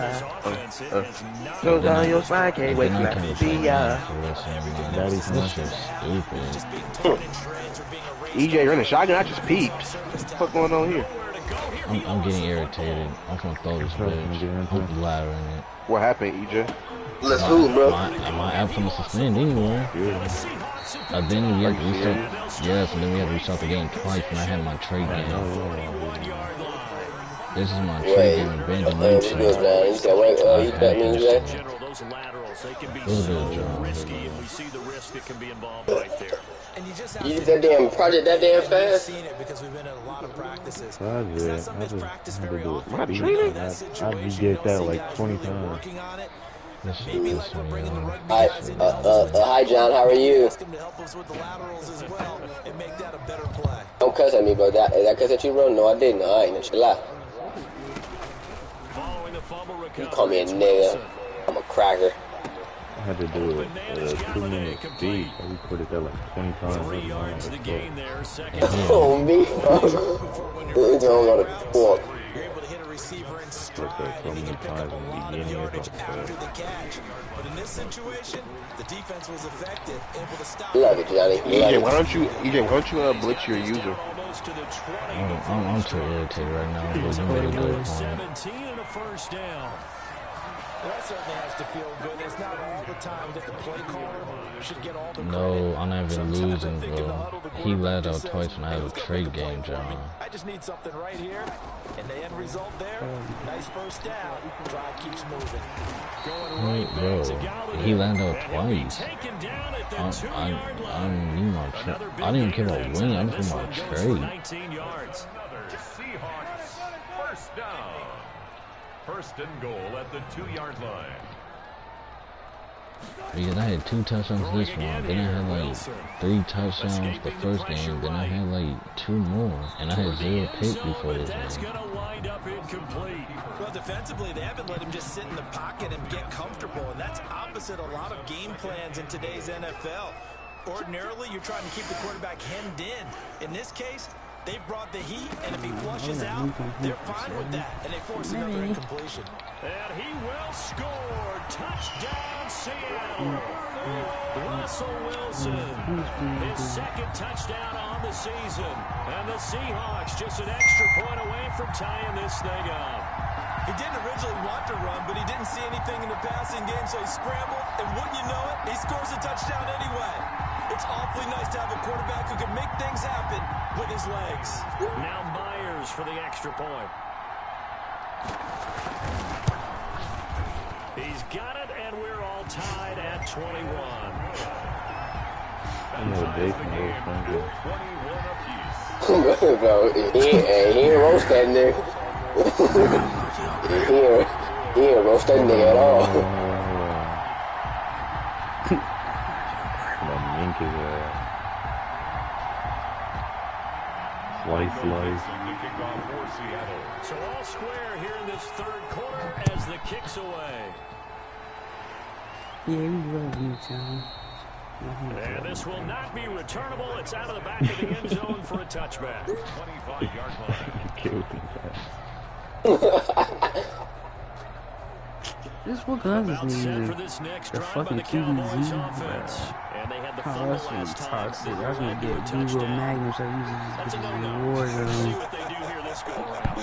Goes on your spine, can't wait till I see ya. Daddy's not so stupid. EJ running shotgun, I just peeped. What the fuck going on here? I'm getting irritated. I'm gonna throw this bitch. I'm laddering it. What happened, EJ? Let's who, bro? My app from suspend anyway. Then we have to restart. Yes, and then we have to restart the game twice, and I had my trade game. This is my trade game, Brandon Lynch. You got what? You got me, EJ? balls. They can be so risky, and we see the risk that can be involved right there. And you just You that damn project that damn fast? seen it because we've been at a lot of practices. I It's not just something that's practiced had to very do it. often. My But training, in that I situation, get you that don't see like guys 20 really times. working on it. This Maybe is like we're bringing the rugby Hi, guys in now. hi John, how are you? Ask them to help us with the laterals as well and make that a better play. Don't cuss at me, bro. Is that cuss at you, bro? No, I didn't. All right, now chill out. Following the fumble recovery, You call me a nigga. I'm a cracker. I had to do it 2 minutes speed. I recorded that like 20 times. 3 yards the gain there. Second. Oh, me, bro. It's all on the fork. You're able to hit a receiver in stride so and he many can pick up times a in the lot of beginning or yardage something. after the catch. But in this situation, the defense was effective, able to stop. Love it, Johnny. EJ, why don't you blitz your user? I'm too irritated right now. Because I'm really good for him. 17 and a first down. Well, that certainly has to feel good. It's not all the time that the play caller should get all the No, I'm not even Sometimes I losing, think in the bro. huddle, the He led out quarterback just twice says, when I "Hey, have a who's gonna trade make the play game, for me? John. I just need something right here. And the end result there, nice first down. Drive keeps moving. Hey, bro, he landed out twice. I didn't need my trade. I didn't care about winning. I just want my trade. 19 yards. Another Seahawks first down. First and goal at the 2-yard line. Because I had 2 touchdowns this round, then I had like 3 touchdowns the first game, then I had like 2 more, and I had 0 picks before this That's game. going to wind up incomplete. Well, defensively, they haven't let him just sit in the pocket and get comfortable, and that's opposite a lot of game plans in today's NFL. Ordinarily, you're trying to keep the quarterback hemmed in. In this case, they brought the heat, and if he flushes out, they're fine with that, and they force another incompletion. And he will score. Touchdown, Seattle. Russell Wilson, his second touchdown on the season. And the Seahawks just an extra point away from tying this thing up. He didn't originally want to run, but he didn't see anything in the passing game, so he scrambled, and wouldn't you know it, he scores a touchdown anyway. It's awfully nice to have a quarterback who can make things happen with his legs. Now Myers for the extra point. He's got it, and we're all tied at 21. I know Jason was thinking. 21 apiece. Bro, he ain't roast that nigga. he ain't roast that nigga at all. That mink is slice. The kickoff for Seattle. So all square here in this third quarter as the kick's away. Yeah, we love you, John. And this will not be returnable. It's out of the back of the end zone for a touchback. 25-yard line. Killed me. This what guns is About set for using? this next The drive by fucking the Cowboys QBZ, offense. And they had the Oh, fumble that's really last time. toxic. They I was were gonna able to get touchdown. Google Magnum so I That's use a these no-no. rewards See on what they do here this go around.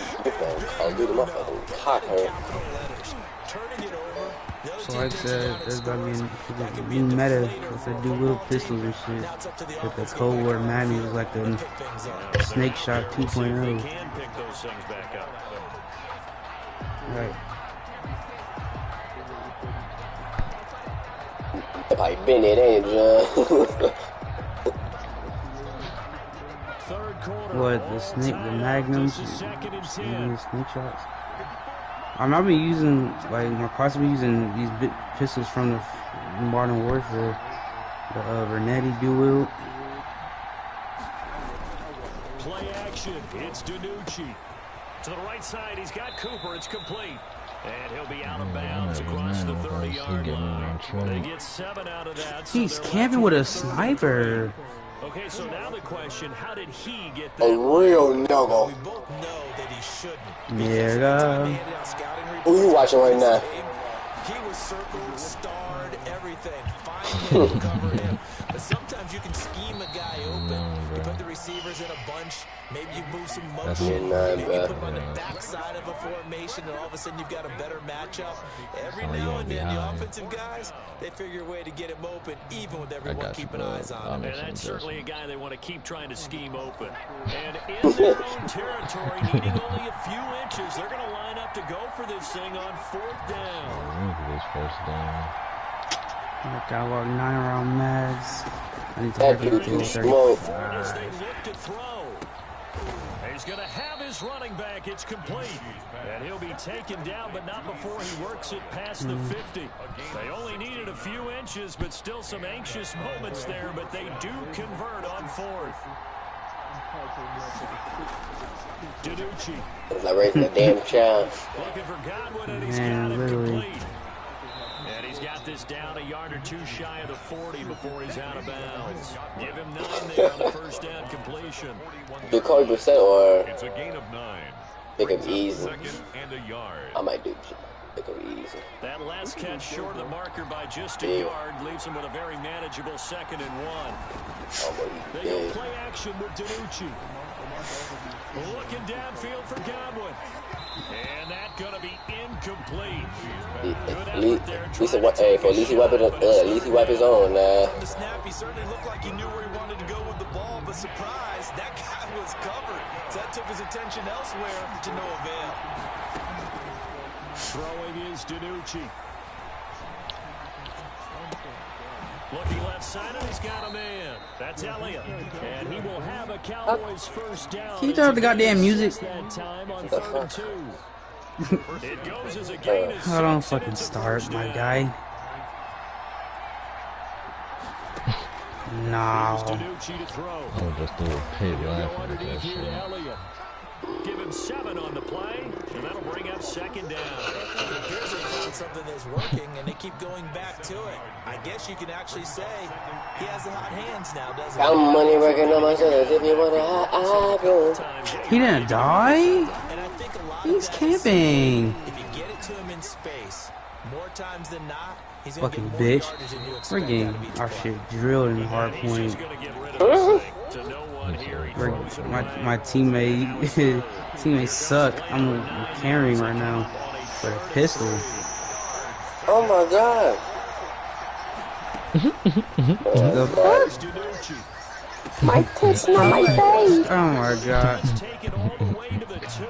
Call of Duty, my fucking cock hurt. So like I said, there's gonna be a new meta with the dual pistols and shit. With the Cold War Magnum is like the Snake Shot 2.0. Can pick those things back up. Right. Probably been it, ain't it, John? Third quarter. What, the Snake, the Magnums, This is second and 10. Snake Shots? I've been using, like, my possibly using these pistols from the Modern Warfare. The Vernetti dual. Play action. It's DiNucci. To the right side, he's got Cooper. It's complete. And he'll be out of bounds across the 30-yard line. They get 7 out of that. He's camping with a sniper. Okay, so now the question, how did he get A real nuggle. We both know that he shouldn't. Yeah. Who you watching right now? He was circled, starred, everything. Find him, cover him. But sometimes you can scheme a guy open. You put the receivers in a bunch. Maybe you move some motion. Maybe you put him on the backside of a formation, and all of a sudden you've got a better matchup. Every now and then, the offensive guys, they figure a way to get him open, even with everyone keeping eyes on him. And that's certainly a guy they want to keep trying to scheme open. And in their own territory, needing only a few inches, they're going to line up to go for this thing on 4th down. This first down. I got about 9 round mags. I need to That hurry dude up you to smoke. 35. He's going to have his running back. It's complete. And he'll be taken down, but not before he works it past the 50. They only needed a few inches, but still some anxious moments there, but they do convert on 4th. DiNucci. It's like raising a damn child. Looking for Godwin, and he's got it complete. And he's got this down a yard or two shy of the 40 before he's out of bounds. Give him 9 there on the first down completion. Do Kobe Brissett or It's a gain of 9. pick up easy? Second and a yard. I might do pick up easy. That last catch short of the marker by just a yard leaves him with a very manageable 2nd and 1. They go play action with DiNucci. Looking downfield for Godwin. And that's going to be incomplete. At least he wipe his own. The snap, he certainly looked like he knew where he wanted to go with the ball, but surprise, that guy was covered. So that took his attention elsewhere to no avail. Throwing is DiNucci. Looking left side, and he's got a man. That's Elliott. And he will have a Cowboys first down. Can you turn up the goddamn music? That time on 3rd and 2. It goes as a gain of 6. I don't fucking start, my guy. No. DiNucci to throw. I'll just do a pit laughing at that shit. Give him 7 on the play, and that'll bring up 2nd down. It appears they found something that's working, and they keep going back to it. I guess you can actually say he has the hot hands now, doesn't he? I'm money working on my shoulders if you want to. He didn't die? And I think a lot He's of that camping. is, if you get it to him in space, more times than not, he's going to Fucking get more bitch. yardage than you expect. We're getting our shit drilled in hard point. My teammates suck. I'm carrying right now with a pistol. Oh my god. The fuck? My tits, not my face. Oh my god.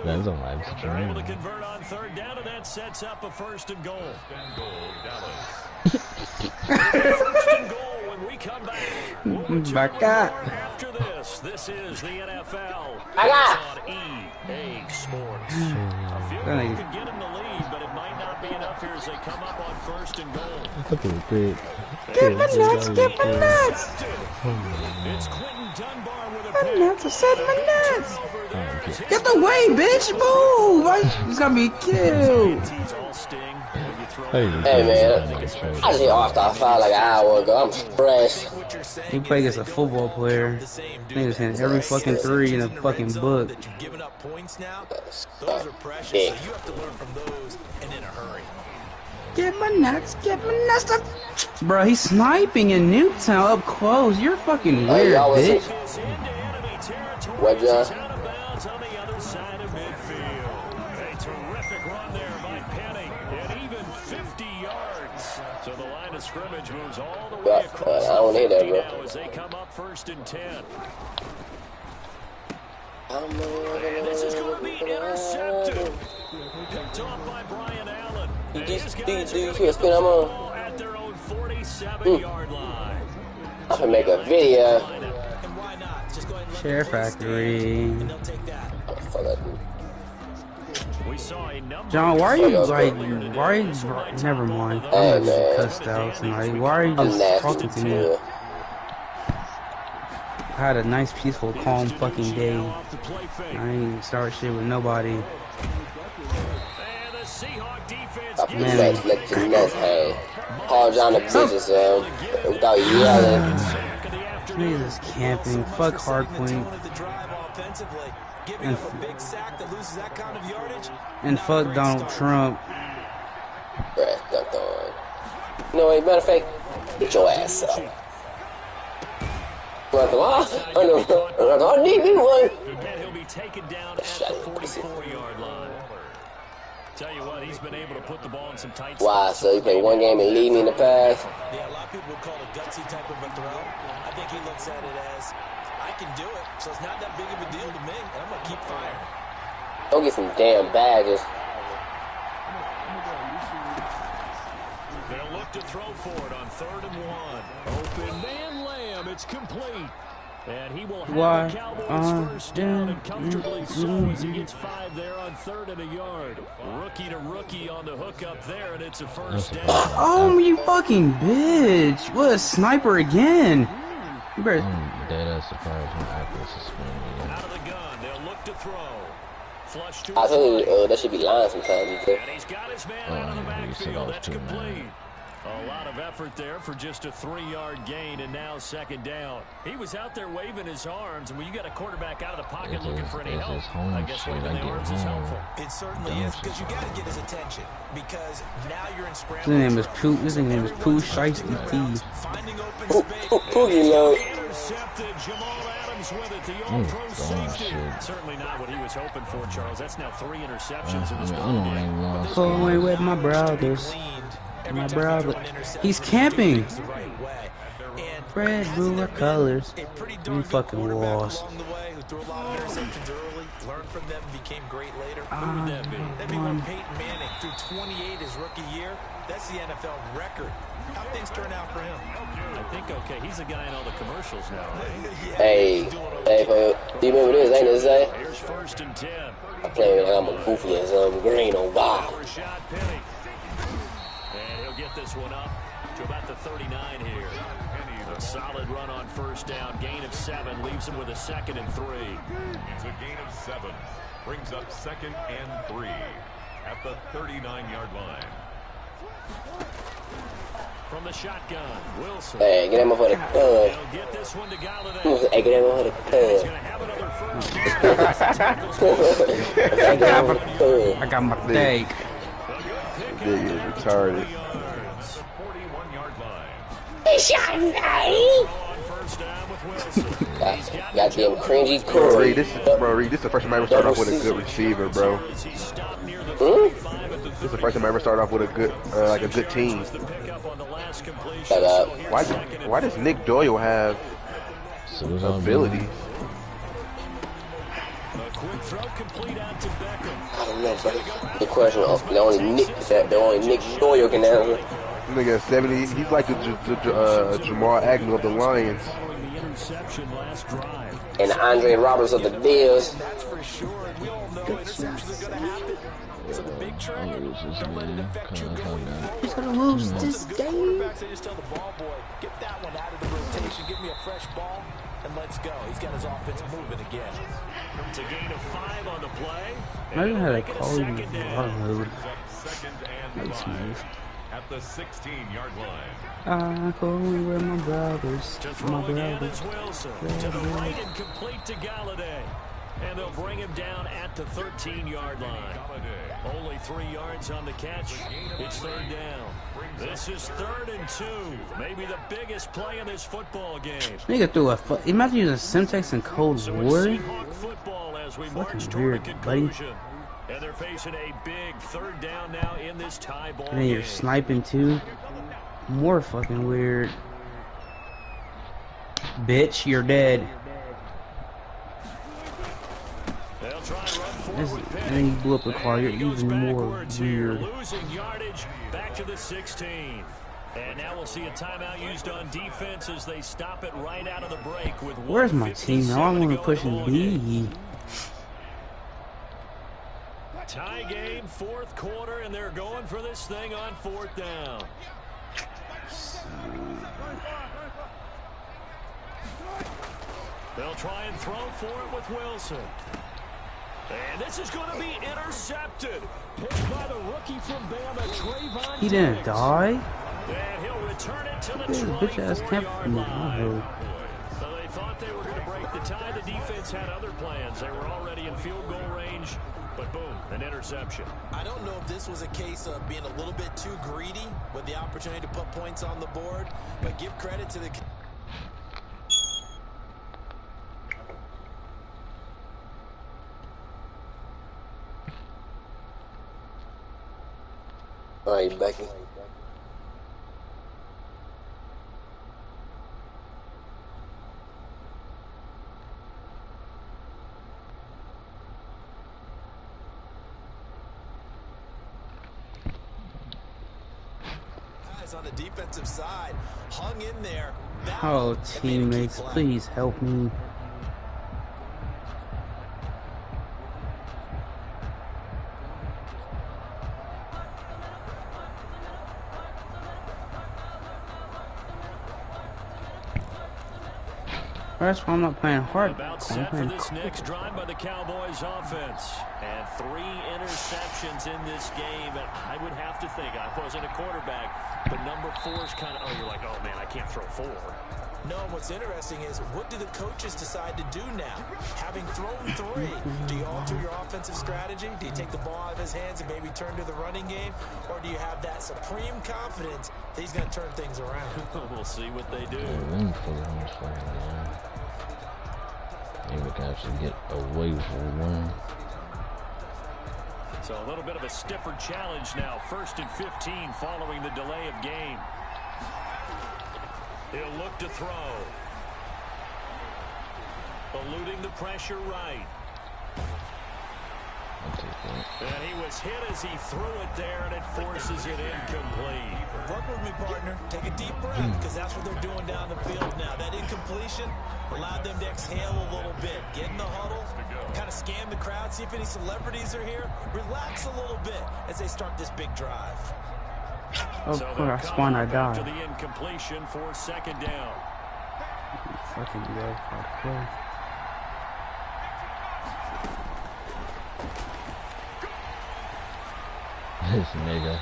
That's a live Able to stream. convert on 3rd down, and that sets up a 1st and goal. 1st and goal when we come back. We'll return with more after this. This is the NFL. It's on EA Sports. A few more could get him the lead, but it might not be enough here as they come up on 1st and goal. Get my nuts, get my nuts. It's Quentin Dunbar with a My pick. nuts, I said my nuts. Get the way, bitch. Move. He's gonna be killed. Hey man, I just off the file like an hour ago. I'm fresh. He played against a football player. Niggas hitting every fucking 3 in a fucking book. Yeah. Get my nuts, Bro, he's sniping in Newtown up close. You're fucking weird, bitch. What, John? So the line of scrimmage moves all the way across I don't hear that, bro. now as they come up 1st and 10. And this is going to be intercepted. Picked off by Brian Allen. And these guys are going to get the ball at their own 47-yard line. I'm gonna make a video. Share Factory. John, why are you never mind. I'm not cussed out tonight. Why are you just talking to me? I had a nice, peaceful, calm fucking day. I ain't start shit with nobody. Man. Call John the bitches, without yelling. Jesus, camping. Fuck hardpoint. And fuck Donald Trump. Bruh, ducked on. No, wait, matter of fact, get your ass up. I need me one. And he'll be taken down at the 44-yard line. Tell you what, he's been able to put the ball in some tight spots. Why? So you play one game and lead me in the pass? Yeah, a lot of people would call it a gutsy type of a throw. I think he looks at it as, I can do it, so it's not that big of a deal to me, and I'm going to keep firing. Go get some damn badges. They'll look to throw for it on 3rd and 1. Open man Lamb. It's complete. And he will have the Cowboys first down, and comfortably so, as he gets 5 there on 3rd and a yard. Rookie to rookie on the hook up there, and it's a first down. Oh, you fucking bitch. What a sniper again. I'm dead as surprised when Apple suspended. Out of the gun, they'll look to throw. Flush to I told you that should be lying sometimes. And he's got his man out of the backfield. That's complete. A lot of effort there for just a 3-yard gain, and now 2nd down. He was out there waving his arms, and when you got a quarterback out of the pocket looking for any help, I guess waving the arms is helpful. It certainly is, because you got to get his attention, because now you're in scramble. His name is Pooh. His name is Pooh Shiesty T. Finding open space. Poogie load. Intercepted. Jamal Adams with it. The all-pro safety. Certainly not what he was hoping for, Charles. That's now 3 interceptions in this ball game. Going with my brothers. My brother. He's camping. Red, blue, colors. You fucking lost. Threw a lot of interceptions early, learned from them, became great later. Who would that be? That'd be when Peyton Manning threw 28 his rookie year. That's the NFL record. How things turn out for him? I think okay. He's a guy in all the commercials now, right? Hey, do you remember this? Ain't it, Zay? Here's 1st and 10. I play like I'm a goofy or something. Green on Bob. And he'll get this one up to about the 39 here. A solid run on 1st down. Gain of 7 leaves him with a 2nd and 3. It's a gain of 7. Brings up 2nd and 3 at the 39-yard line. From the shotgun, Wilson. Hey, get him over the He'll get this one to Galladay. Hey, get him over the He's going to have another first. I got my take. Nigga is retarded. 41-yard line. Hey, shot me. Goddamn cringy Corey. This is the first time I ever started off with a good receiver, bro. This is the first time I ever started off with a good, like a good team. Why does Nick Doyle have ability? I don't know, but the question of the only Nick Doyle can answer. Nigga 70, he's like the Jamal Agnew of the Lions. And the Andre Roberts of the Bills. That's for sure. We all know interceptions are going to happen. So the big trick, don't let it affect you going. He's gonna lose this Good game. quarterbacks, they just tell the ball boy, get that one out of the rotation, give me a fresh ball, and let's go. He's got his offense moving again. It's a gain of 5 on the play. I didn't have a call in the mode. That's smooth. At the 16-yard line. I'm going with my brothers. To throw again is Wilson. To the right and complete to Galladay. And they'll bring him down at the 13-yard line. Only 3 yards on the catch. It's 3rd down. This is 3rd and 2. Maybe the biggest play in this football game. Nigga threw a imagine using Semtex and Cold So War. it's Seahawk football as we march Fucking toward weird, a buddy. conclusion. And they're facing a big 3rd down now in this tie ball And then you're game. sniping too. More fucking weird. Bitch, you're dead. They'll try and run This, forward. and then you blew up the car. You're Goes even more backwards here, weird. losing yardage back to the 16. And now we'll see a timeout used on defense as they stop it right out of the break with Where's my team now? I want to push in B. Tie game, 4th quarter, and they're going for this thing on 4th down. They'll try and throw for it with Wilson. And this is going to be intercepted. Picked by the rookie from Bama, Trayvon He didn't Diggs. die? And he'll return it to the This bitch ass camp 24-yard from the line. So they thought they were going to break the tie. The defense had other plans. They were already in field goal range. But boom, an interception. I don't know if this was a case of being a little bit too greedy with the opportunity to put points on the board, but give credit to the... Alright, Becky. guys on the defensive side hung in there. Oh, teammates, please help me. That's why I'm not playing hard. About set for this next drive by the Cowboys offense. And 3 interceptions in this game. And I would have to think, I wasn't a quarterback, but number 4 is kind of, oh, you're like, oh, man, I can't throw 4. No, what's interesting is, what do the coaches decide to do now? Having thrown 3, do you alter your offensive strategy? Do you take the ball out of his hands and maybe turn to the running game? Or do you have that supreme confidence that he's going to turn things around? We'll see what they do. Maybe we can actually get away from one. So a little bit of a stiffer challenge now. 1st and 15 following the delay of game. He'll look to throw. Eluding the pressure right. And he was hit as he threw it there, and it forces it incomplete. Work with me, partner. Take a deep breath, because that's what they're doing down the field now. That incompletion allowed them to exhale a little bit. Get in the huddle, kind of scan the crowd, see if any celebrities are here. Relax a little bit as they start this big drive. Oh, I spawned, I died. After the incompletion for 2nd down. Fucking love how to play. This nigga.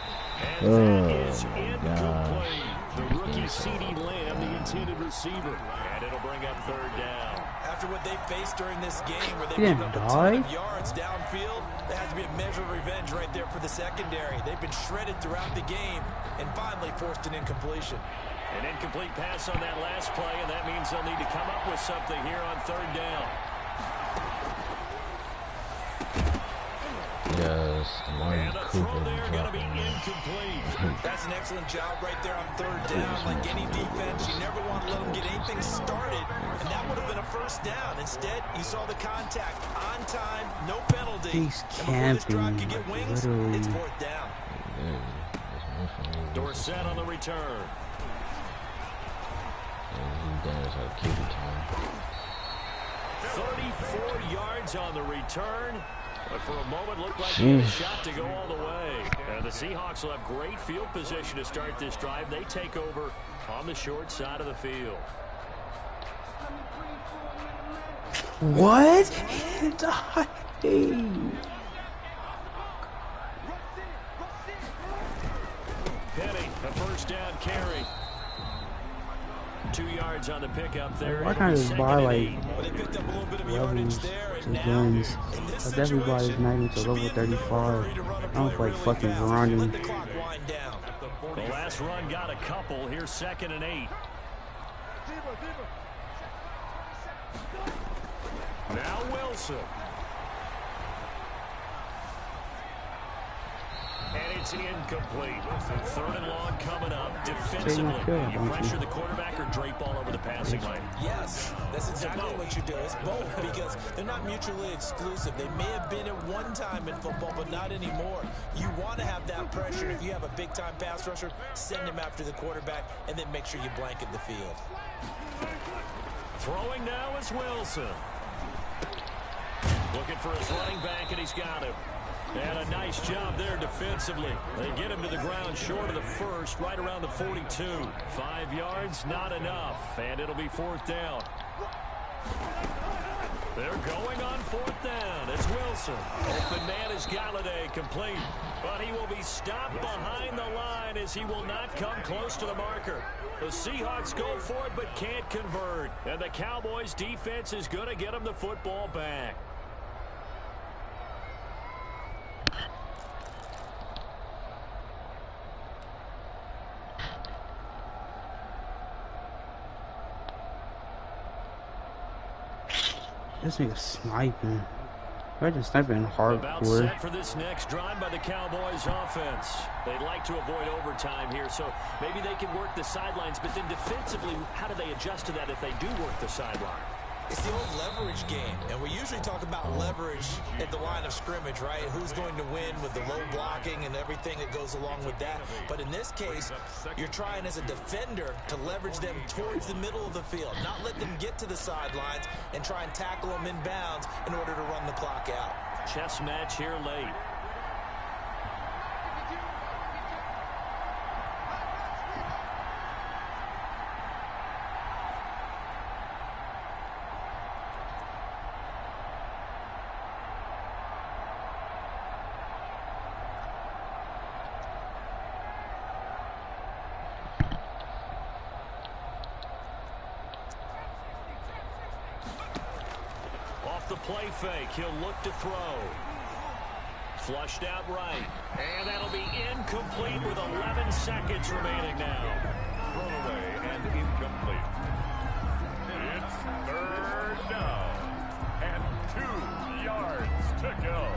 And that is incomplete. The rookie C.D. Lamb, the intended receiver. And it'll bring up 3rd down. After what they faced during this game, where they've given up a ton of yards downfield, there has to be a measure of revenge right there for the secondary. They've been shredded throughout the game and finally forced an incompletion. An incomplete pass on that last play, and that means they'll need to come up with something here on 3rd down. Yes, and the throw there going to be incomplete. That's an excellent job right there on 3rd down. Like any defense, you never want to let them get anything started, and that would have been a 1st down. Instead, you saw the contact on time, no penalty. He's camping, literally. It's 4th down. Dorsett on the return. 34 yards on the return. But for a moment, looked like he had a shot to go all the way. And the Seahawks will have great field position to start this drive. They take over on the short side of the field. What? Penny, a 1st down carry. 2 yards on the pickup there. Why can't I just buy like levels to guns? I definitely buy this Magnum to level 35. I don't like fucking running. The last run got a couple. Here's 2nd and 8. Now Wilson. And it's incomplete. 3rd and long coming up. Defensively, you pressure the quarterback or drape all over the passing lane? Yes, that's exactly what you do. It's both, because they're not mutually exclusive. They may have been at one time in football, but not anymore. You want to have that pressure. If you have a big-time pass rusher, send him after the quarterback, and then make sure you blanket the field. Throwing now is Wilson. Looking for his running back, and he's got him. And a nice job there defensively. They get him to the ground short of the 1st, right around the 42. 5 yards, not enough. And it'll be 4th down. They're going on 4th down. It's Wilson. Open man is Galladay, complete. But he will be stopped behind the line as he will not come close to the marker. The Seahawks go for it but can't convert. And the Cowboys defense is going to get him the football back. This nigga sniping. I just sniping hardcore. About set for this next drive by the Cowboys offense. They'd like to avoid overtime here, so maybe they can work the sidelines, but then defensively, how do they adjust to that if they do work the sideline? It's the old leverage game, and we usually talk about leverage at the line of scrimmage, right? Who's going to win with the low blocking and everything that goes along with that. But in this case, you're trying as a defender to leverage them towards the middle of the field, not let them get to the sidelines and try and tackle them inbounds in order to run the clock out. Chess match here late. The play fake, he'll look to throw. Flushed out right, and that'll be incomplete with 11 seconds remaining now. Thrown away and incomplete. It's third down and 2 yards to go.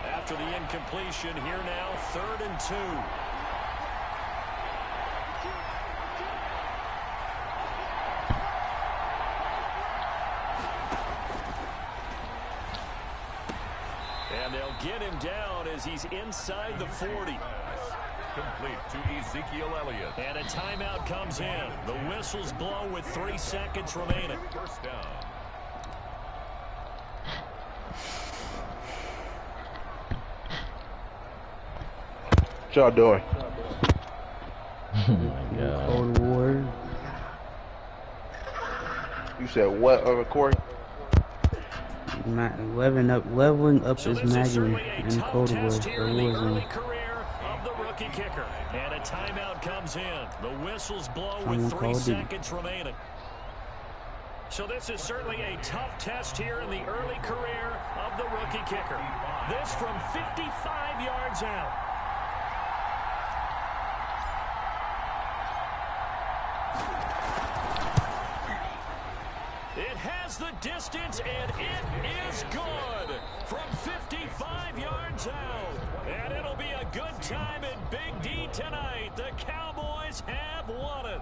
After the incompletion, here now, 3rd and 2. And they'll get him down as he's inside the 40. Complete to Ezekiel Elliott. And a timeout comes in. The whistles blow with 3 seconds remaining. First down. What y'all doing? Oh my God. Cold War. You said what, Corey? Leveling up So his this is Magnum certainly a in tough Cold War. test here in the early Warzone. career of the rookie kicker. And a timeout comes in. The whistles blow Someone with 3 called it. seconds remaining. So this is certainly a tough test here in the early career of the rookie kicker. This from 55 yards out. It has the distance, and it is good from 55 yards out. And it'll be a good time in Big D tonight. The Cowboys have won it.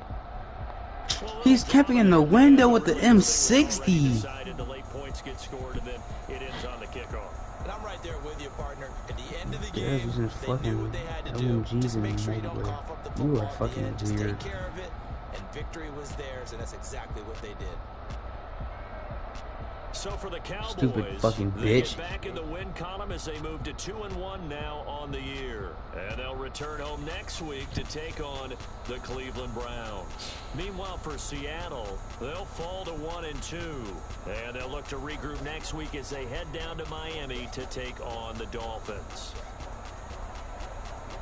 He's camping in the window with the M60. The late points get scored, and then it ends on the kickoff. And I'm right there with you, partner. At the end of the Yeah, game, this is they knew fucking what they had to do. Just LMGs make in sure you the don't way. cough up the You football are at fucking the end. Just weird. take care of it, and victory was theirs, and that's exactly what they did. So for the Cowboys, Stupid fucking they bitch. get back in the win column as they move to 2-1 now on the year. And they'll return home next week to take on the Cleveland Browns. Meanwhile, for Seattle, they'll fall to 1-2. And they'll look to regroup next week as they head down to Miami to take on the Dolphins.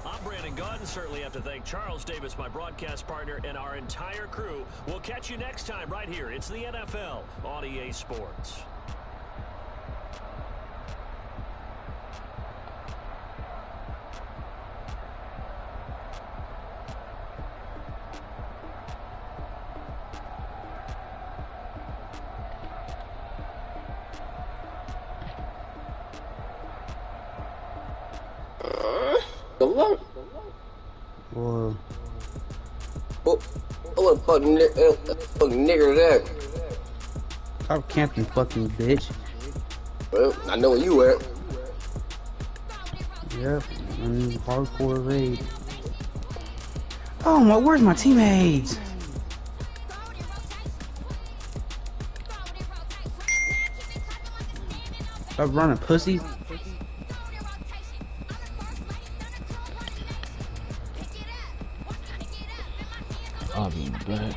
I'm Brandon Gaudin. Certainly have to thank Charles Davis, my broadcast partner, and our entire crew. We'll catch you next time right here. It's the NFL on EA Sports. Good luck. Whoa. What fucking nigger that? Stop camping, fucking bitch. Well, I know where you at. Yep, and hardcore raid. Oh my, where's my teammates? Stop running, pussy. I'll be back.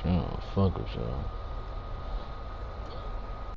Shut the fuck up, y'all.